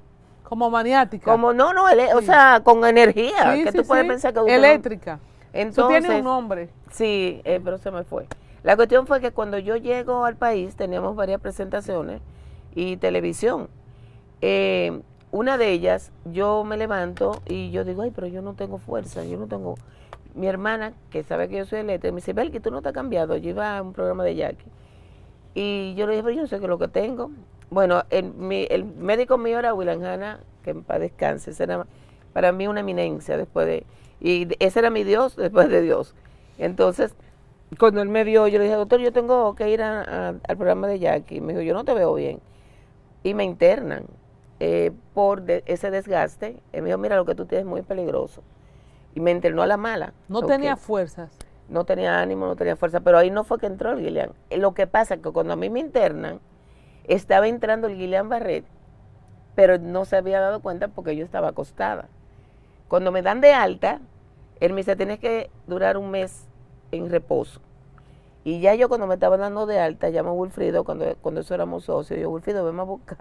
Speaker 2: como maniática.
Speaker 1: Como o sea, con energía,
Speaker 2: sí,
Speaker 1: que tú puedes pensar que
Speaker 2: eléctrica.
Speaker 1: Entonces,
Speaker 2: eso tiene un nombre.
Speaker 1: Sí, pero se me fue. La cuestión fue que cuando yo llego al país teníamos varias presentaciones y televisión. Una de ellas, yo me levanto y yo digo, ay, pero yo no tengo fuerza, yo no tengo... Mi hermana, que sabe que yo soy eléctrica, me dice, Belki, tú no te has cambiado. Yo iba a un programa de Jackie. Y yo le dije, pero yo no sé qué es lo que tengo. Bueno, el médico mío era William Hanna, que en paz descanse. Ese era para mí una eminencia y ese era mi Dios después de Dios. Entonces, cuando él me vio, yo le dije, doctor, yo tengo que ir al programa de Jackie. Me dijo, yo no te veo bien. Y me internan. ese desgaste. Él me dijo, mira, lo que tú tienes es muy peligroso. Y me internó a la mala.
Speaker 2: No tenía fuerzas.
Speaker 1: No tenía ánimo, no tenía fuerza, pero ahí no fue que entró el Guillain. Lo que pasa es que cuando a mí me internan, estaba entrando el Guillain-Barré, pero no se había dado cuenta porque yo estaba acostada. Cuando me dan de alta, él me dice, tienes que durar un mes en reposo. Y ya yo cuando me estaba dando de alta, llamo a Wilfrido, cuando eso éramos socios, yo, Wilfrido, ven a buscar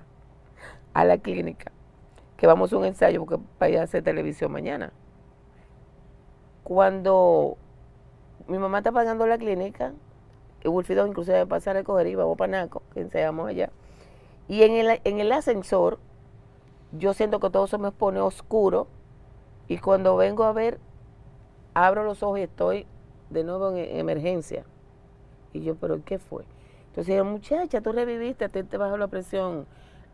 Speaker 1: a la clínica, que vamos a un ensayo porque para ir a hacer televisión mañana. Cuando mi mamá está pagando la clínica, y Wilfrido inclusive me pasa a recoger y vamos para Naco, que ensayamos allá. Y en el ascensor, yo siento que todo se me pone oscuro, y cuando vengo a ver, abro los ojos y estoy de nuevo en emergencia. Y yo, ¿pero qué fue? Entonces dijeron, muchacha, tú reviviste, te bajó la presión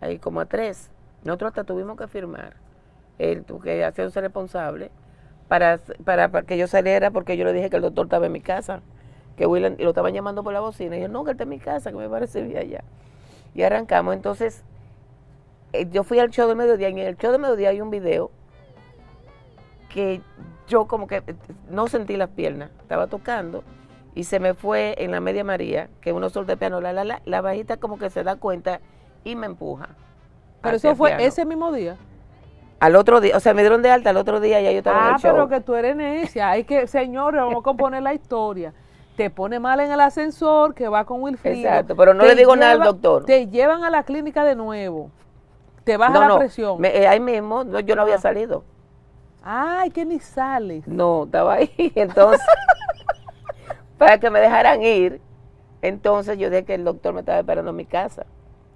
Speaker 1: ahí como a 3. Nosotros hasta tuvimos que firmar, él tuvo que hacerse responsable para que yo saliera, porque yo le dije que el doctor estaba en mi casa, que William, y lo estaban llamando por la bocina, y yo, no, que él está en mi casa, que me parece bien allá. Y arrancamos, entonces, yo fui al show de mediodía, y en el show de mediodía hay un video que yo como que no sentí las piernas, estaba tocando, y se me fue en la media María, que uno sol de piano, la bajita como que se da cuenta y me empuja.
Speaker 2: Pero eso fue ese mismo día.
Speaker 1: Al otro día, o sea, me dieron de alta, al otro día ya yo estaba en el show.
Speaker 2: Pero que tú eres necia, hay que, señores, vamos a componer la historia. Te pone mal en el ascensor, que va con Wilfrido.
Speaker 1: Exacto, pero no le digo nada al doctor.
Speaker 2: Te llevan a la clínica de nuevo, te baja la presión.
Speaker 1: Ahí mismo, yo no había salido.
Speaker 2: Ay, que ni sales.
Speaker 1: No, estaba ahí, entonces, para que me dejaran ir, entonces yo dije que el doctor me estaba esperando en mi casa.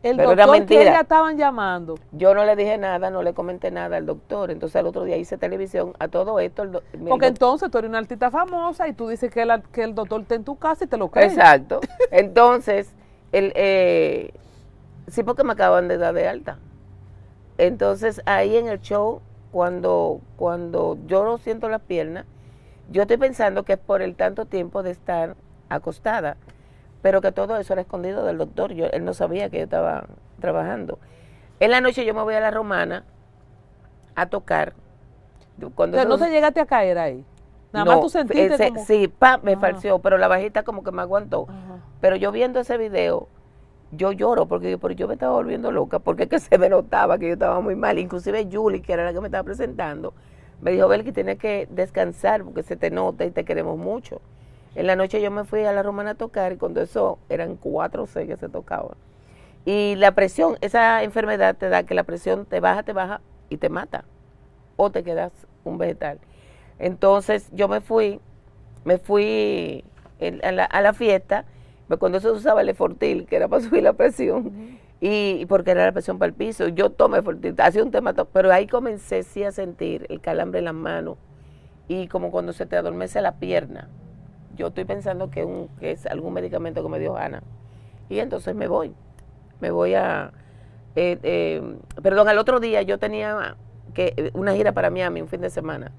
Speaker 2: El
Speaker 1: pero
Speaker 2: doctor
Speaker 1: era mentira.
Speaker 2: que ella estaban llamando.
Speaker 1: Yo no le dije nada, no le comenté nada al doctor. Entonces al otro día hice televisión a todo esto.
Speaker 2: Porque entonces tú eres una artista famosa y tú dices que el doctor está en tu casa y te lo crees.
Speaker 1: Exacto. Entonces, sí, porque me acaban de dar de alta. Entonces ahí en el show, cuando yo no siento las piernas, yo estoy pensando que es por el tanto tiempo de estar acostada, pero que todo eso era escondido del doctor. Él no sabía que yo estaba trabajando. En la noche yo me voy a la Romana a tocar.
Speaker 2: Pero no te llegaste a caer ahí. Nada más tú sentiste como...
Speaker 1: Sí, me falseó, pero la bajita como que me aguantó. Ajá. Pero yo viendo ese video, yo lloro porque yo me estaba volviendo loca, porque es que se me notaba que yo estaba muy mal. Inclusive Julie, que era la que me estaba presentando, me dijo, Belki, tienes que descansar porque se te nota y te queremos mucho. En la noche yo me fui a la Romana a tocar y cuando eso eran 4 o 6 que se tocaban. Y la presión, esa enfermedad te da que la presión te baja y te mata. O te quedas un vegetal. Entonces yo me fui a la fiesta, cuando se usaba el Fortil, que era para subir la presión, y porque era la presión para el piso. Yo tomé Fortil, hacía un tema, pero ahí comencé sí a sentir el calambre en las manos y como cuando se te adormece la pierna. Yo estoy pensando que es algún medicamento que me dio Ana. Y entonces me voy a... al otro día yo tenía una gira para Miami, un fin de semana.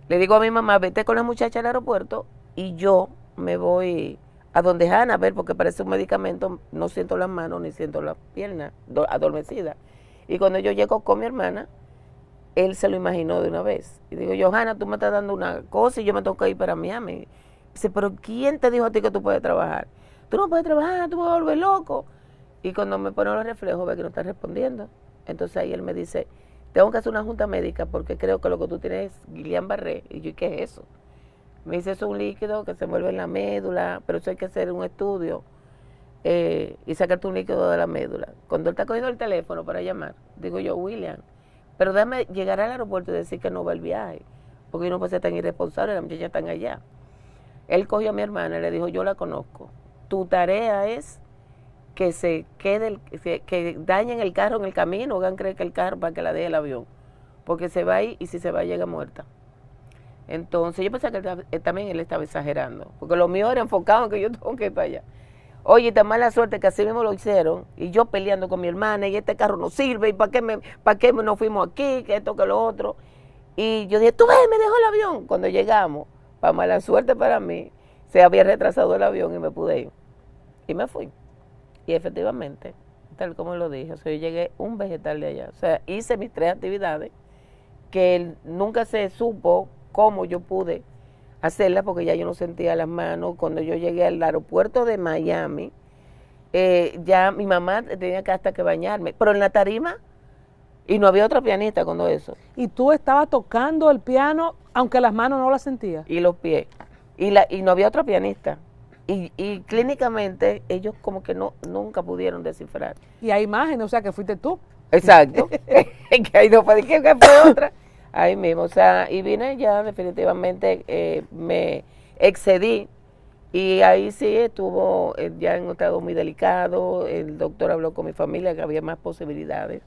Speaker 1: Le digo a mi mamá, vete con la muchacha al aeropuerto y yo me voy a donde Ana a ver, porque parece un medicamento, no siento las manos ni siento las piernas adormecidas. Y cuando yo llego con mi hermana, él se lo imaginó de una vez. Y digo, Johanna, tú me estás dando una cosa y yo me tengo que ir para Miami. Dice, pero ¿quién te dijo a ti que tú puedes trabajar? Tú no puedes trabajar, tú me vas a volver loco. Y cuando me pone los reflejos, ve que no está respondiendo. Entonces ahí él me dice, tengo que hacer una junta médica porque creo que lo que tú tienes es Guillain-Barré. Y yo, ¿qué es eso? Me dice, eso es un líquido que se envuelve en la médula, pero eso hay que hacer un estudio y sacarte un líquido de la médula. Cuando él está cogiendo el teléfono para llamar, digo yo, William, pero déjame llegar al aeropuerto y decir que no va el viaje, porque yo no puedo ser tan irresponsable, las muchachas están allá. Él cogió a mi hermana y le dijo, yo la conozco. Tu tarea es que que dañen el carro en el camino, hagan creer que el carro para que la deje el avión, porque se va ahí y si se va llega muerta. Entonces yo pensé que también él estaba exagerando, porque lo mío era enfocado en que yo tengo que ir para allá. Oye, tan mala suerte que así mismo lo hicieron, y yo peleando con mi hermana, y este carro no sirve, y ¿para qué nos fuimos aquí, que esto, que lo otro? Y yo dije, tú ves, me dejó el avión. Cuando llegamos, para mala suerte para mí, se había retrasado el avión y me pude ir. Y me fui. Y efectivamente, tal como lo dije. O sea, yo llegué un vegetal de allá. O sea, hice mis 3 actividades que nunca se supo cómo yo pude hacerlas porque ya yo no sentía las manos. Cuando yo llegué al aeropuerto de Miami, ya mi mamá tenía que hasta que bañarme. Pero en la tarima, y no había otra pianista cuando eso.
Speaker 2: Y tú estabas tocando el piano, aunque las manos no las sentías.
Speaker 1: Y los pies. Y no había otro pianista. Y clínicamente ellos como que nunca pudieron descifrar.
Speaker 2: Y hay imágenes, o sea, que fuiste tú.
Speaker 1: Exacto. Que ahí no fue, que fue otra. Ahí mismo, o sea, y vine ya definitivamente, me excedí. Y ahí sí estuvo ya en un estado muy delicado. El doctor habló con mi familia que había más posibilidades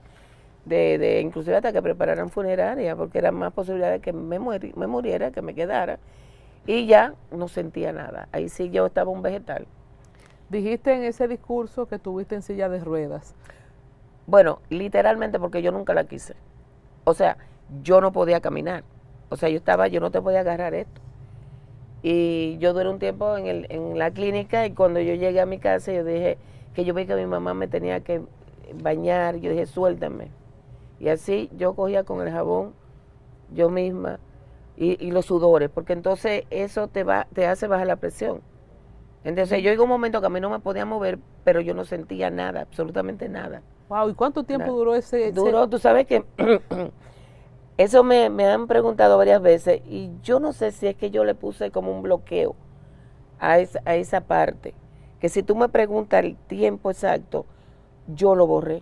Speaker 1: de inclusive hasta que prepararan funeraria, porque eran más posibilidades que me muriera, que me quedara. Y ya no sentía nada. Ahí sí yo estaba un vegetal.
Speaker 2: Dijiste en ese discurso que tuviste en silla de ruedas.
Speaker 1: Bueno, literalmente porque yo nunca la quise. O sea, yo no podía caminar. O sea, yo no te podía agarrar esto. Y yo duré un tiempo en la clínica y cuando yo llegué a mi casa yo dije que yo vi que mi mamá me tenía que bañar. Yo dije, suéltame. Y así yo cogía con el jabón yo misma y los sudores, porque entonces eso te hace bajar la presión. Entonces yo llegó un momento que a mí no me podía mover, pero yo no sentía nada, absolutamente nada.
Speaker 2: Wow, ¿y cuánto tiempo duró ese?
Speaker 1: Duró, tú sabes que eso me han preguntado varias veces y yo no sé si es que yo le puse como un bloqueo a esa parte, que si tú me preguntas el tiempo exacto, yo lo borré.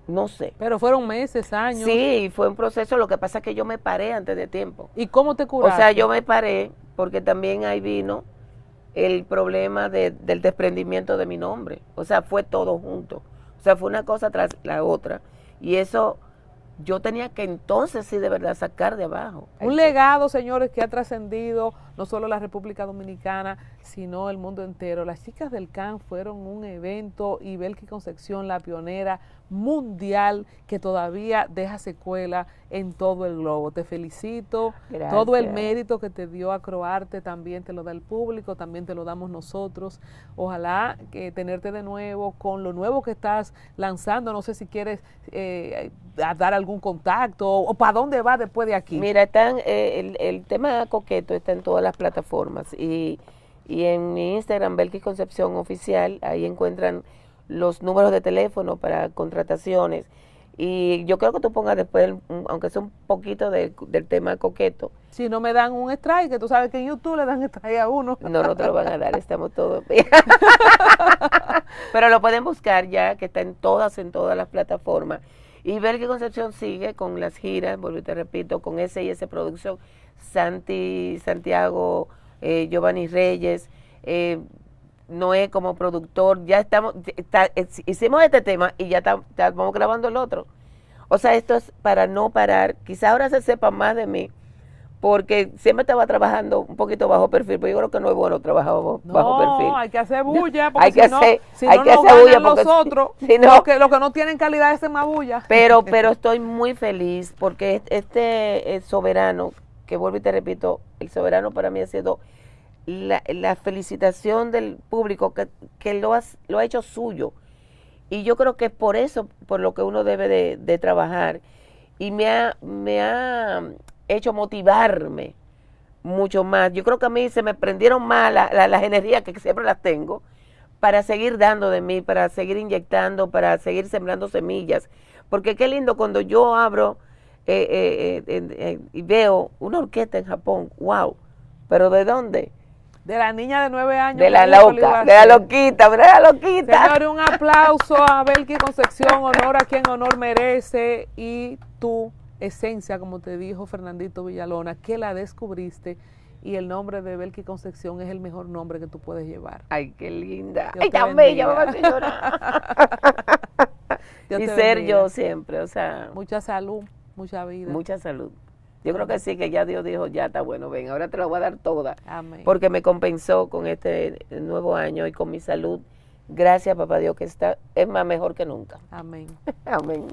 Speaker 1: No sé.
Speaker 2: Pero fueron meses, años.
Speaker 1: Sí, fue un proceso, lo que pasa es que yo me paré antes de tiempo.
Speaker 2: ¿Y cómo te curaste?
Speaker 1: O sea, yo me paré porque también ahí vino el problema del desprendimiento de mi nombre. O sea, fue todo junto. O sea, fue una cosa tras la otra. Y eso yo tenía que entonces sí de verdad sacar de abajo.
Speaker 2: Un legado, señores, que ha trascendido no solo la República Dominicana, sino el mundo entero. Las chicas del CAN fueron un evento y Belkis Concepción, la pionera mundial que todavía deja secuela en todo el globo. Te felicito.
Speaker 1: Gracias.
Speaker 2: Todo el mérito que te dio Acroarte también te lo da el público, también te lo damos nosotros. Ojalá que tenerte de nuevo con lo nuevo que estás lanzando. No sé si quieres dar algún contacto o para dónde va después de aquí.
Speaker 1: Mira, el tema coqueto está en todas las plataformas y en mi Instagram, Belkis Concepción Oficial, ahí encuentran los números de teléfono para contrataciones. Y yo creo que tú pongas después, aunque sea un poquito del tema coqueto.
Speaker 2: Si no me dan un strike, que tú sabes que en YouTube le dan strike a uno.
Speaker 1: No te lo van a dar, estamos todos bien. Pero lo pueden buscar ya, que está en todas las plataformas. Y Belkis Concepción sigue con las giras, vuelvo y te repito, con S&S Producción, Santiago, Giovanni Reyes, Noé como productor, ya hicimos este tema y ya estamos grabando el otro. O sea, esto es para no parar. Quizá ahora se sepa más de mí, porque siempre estaba trabajando un poquito bajo perfil, pero yo creo que no es bueno trabajar bajo perfil.
Speaker 2: No, hay que hacer bulla, porque
Speaker 1: hay que hacer
Speaker 2: bulla
Speaker 1: porque
Speaker 2: los otros,
Speaker 1: si no,
Speaker 2: los que no tienen calidad hacen más bulla.
Speaker 1: Pero estoy muy feliz porque este soberano, que vuelvo y te repito, el soberano para mí ha sido la felicitación del público que lo ha hecho suyo. Y yo creo que es por eso, por lo que uno debe de trabajar. Y me ha hecho motivarme mucho más. Yo creo que a mí se me prendieron más las energías que siempre las tengo para seguir dando de mí, para seguir inyectando, para seguir sembrando semillas. Porque qué lindo cuando yo abro y veo una orquesta en Japón. ¡Wow! ¿Pero de dónde?
Speaker 2: De la niña de 9 años.
Speaker 1: De la loca, de la loquita, de la loquita.
Speaker 2: Señores, un aplauso a Belkis Concepción, honor a quien honor merece, y tu esencia, como te dijo Fernandito Villalona, que la descubriste, y el nombre de Belkis Concepción es el mejor nombre que tú puedes llevar.
Speaker 1: Ay, qué linda.
Speaker 2: Dios
Speaker 1: Ay,
Speaker 2: te
Speaker 1: tan bella,
Speaker 2: bendiga.
Speaker 1: mamá señora.
Speaker 2: Dios
Speaker 1: Y
Speaker 2: te
Speaker 1: ser
Speaker 2: bendiga.
Speaker 1: yo siempre, o sea.
Speaker 2: Mucha salud, mucha vida.
Speaker 1: Mucha salud. Yo creo que sí, que ya Dios dijo, ya está bueno, ven, ahora te la voy a dar toda.
Speaker 2: Amén.
Speaker 1: Porque me compensó con este nuevo año y con mi salud. Gracias, papá Dios, que es más mejor que nunca.
Speaker 2: Amén.
Speaker 1: Amén.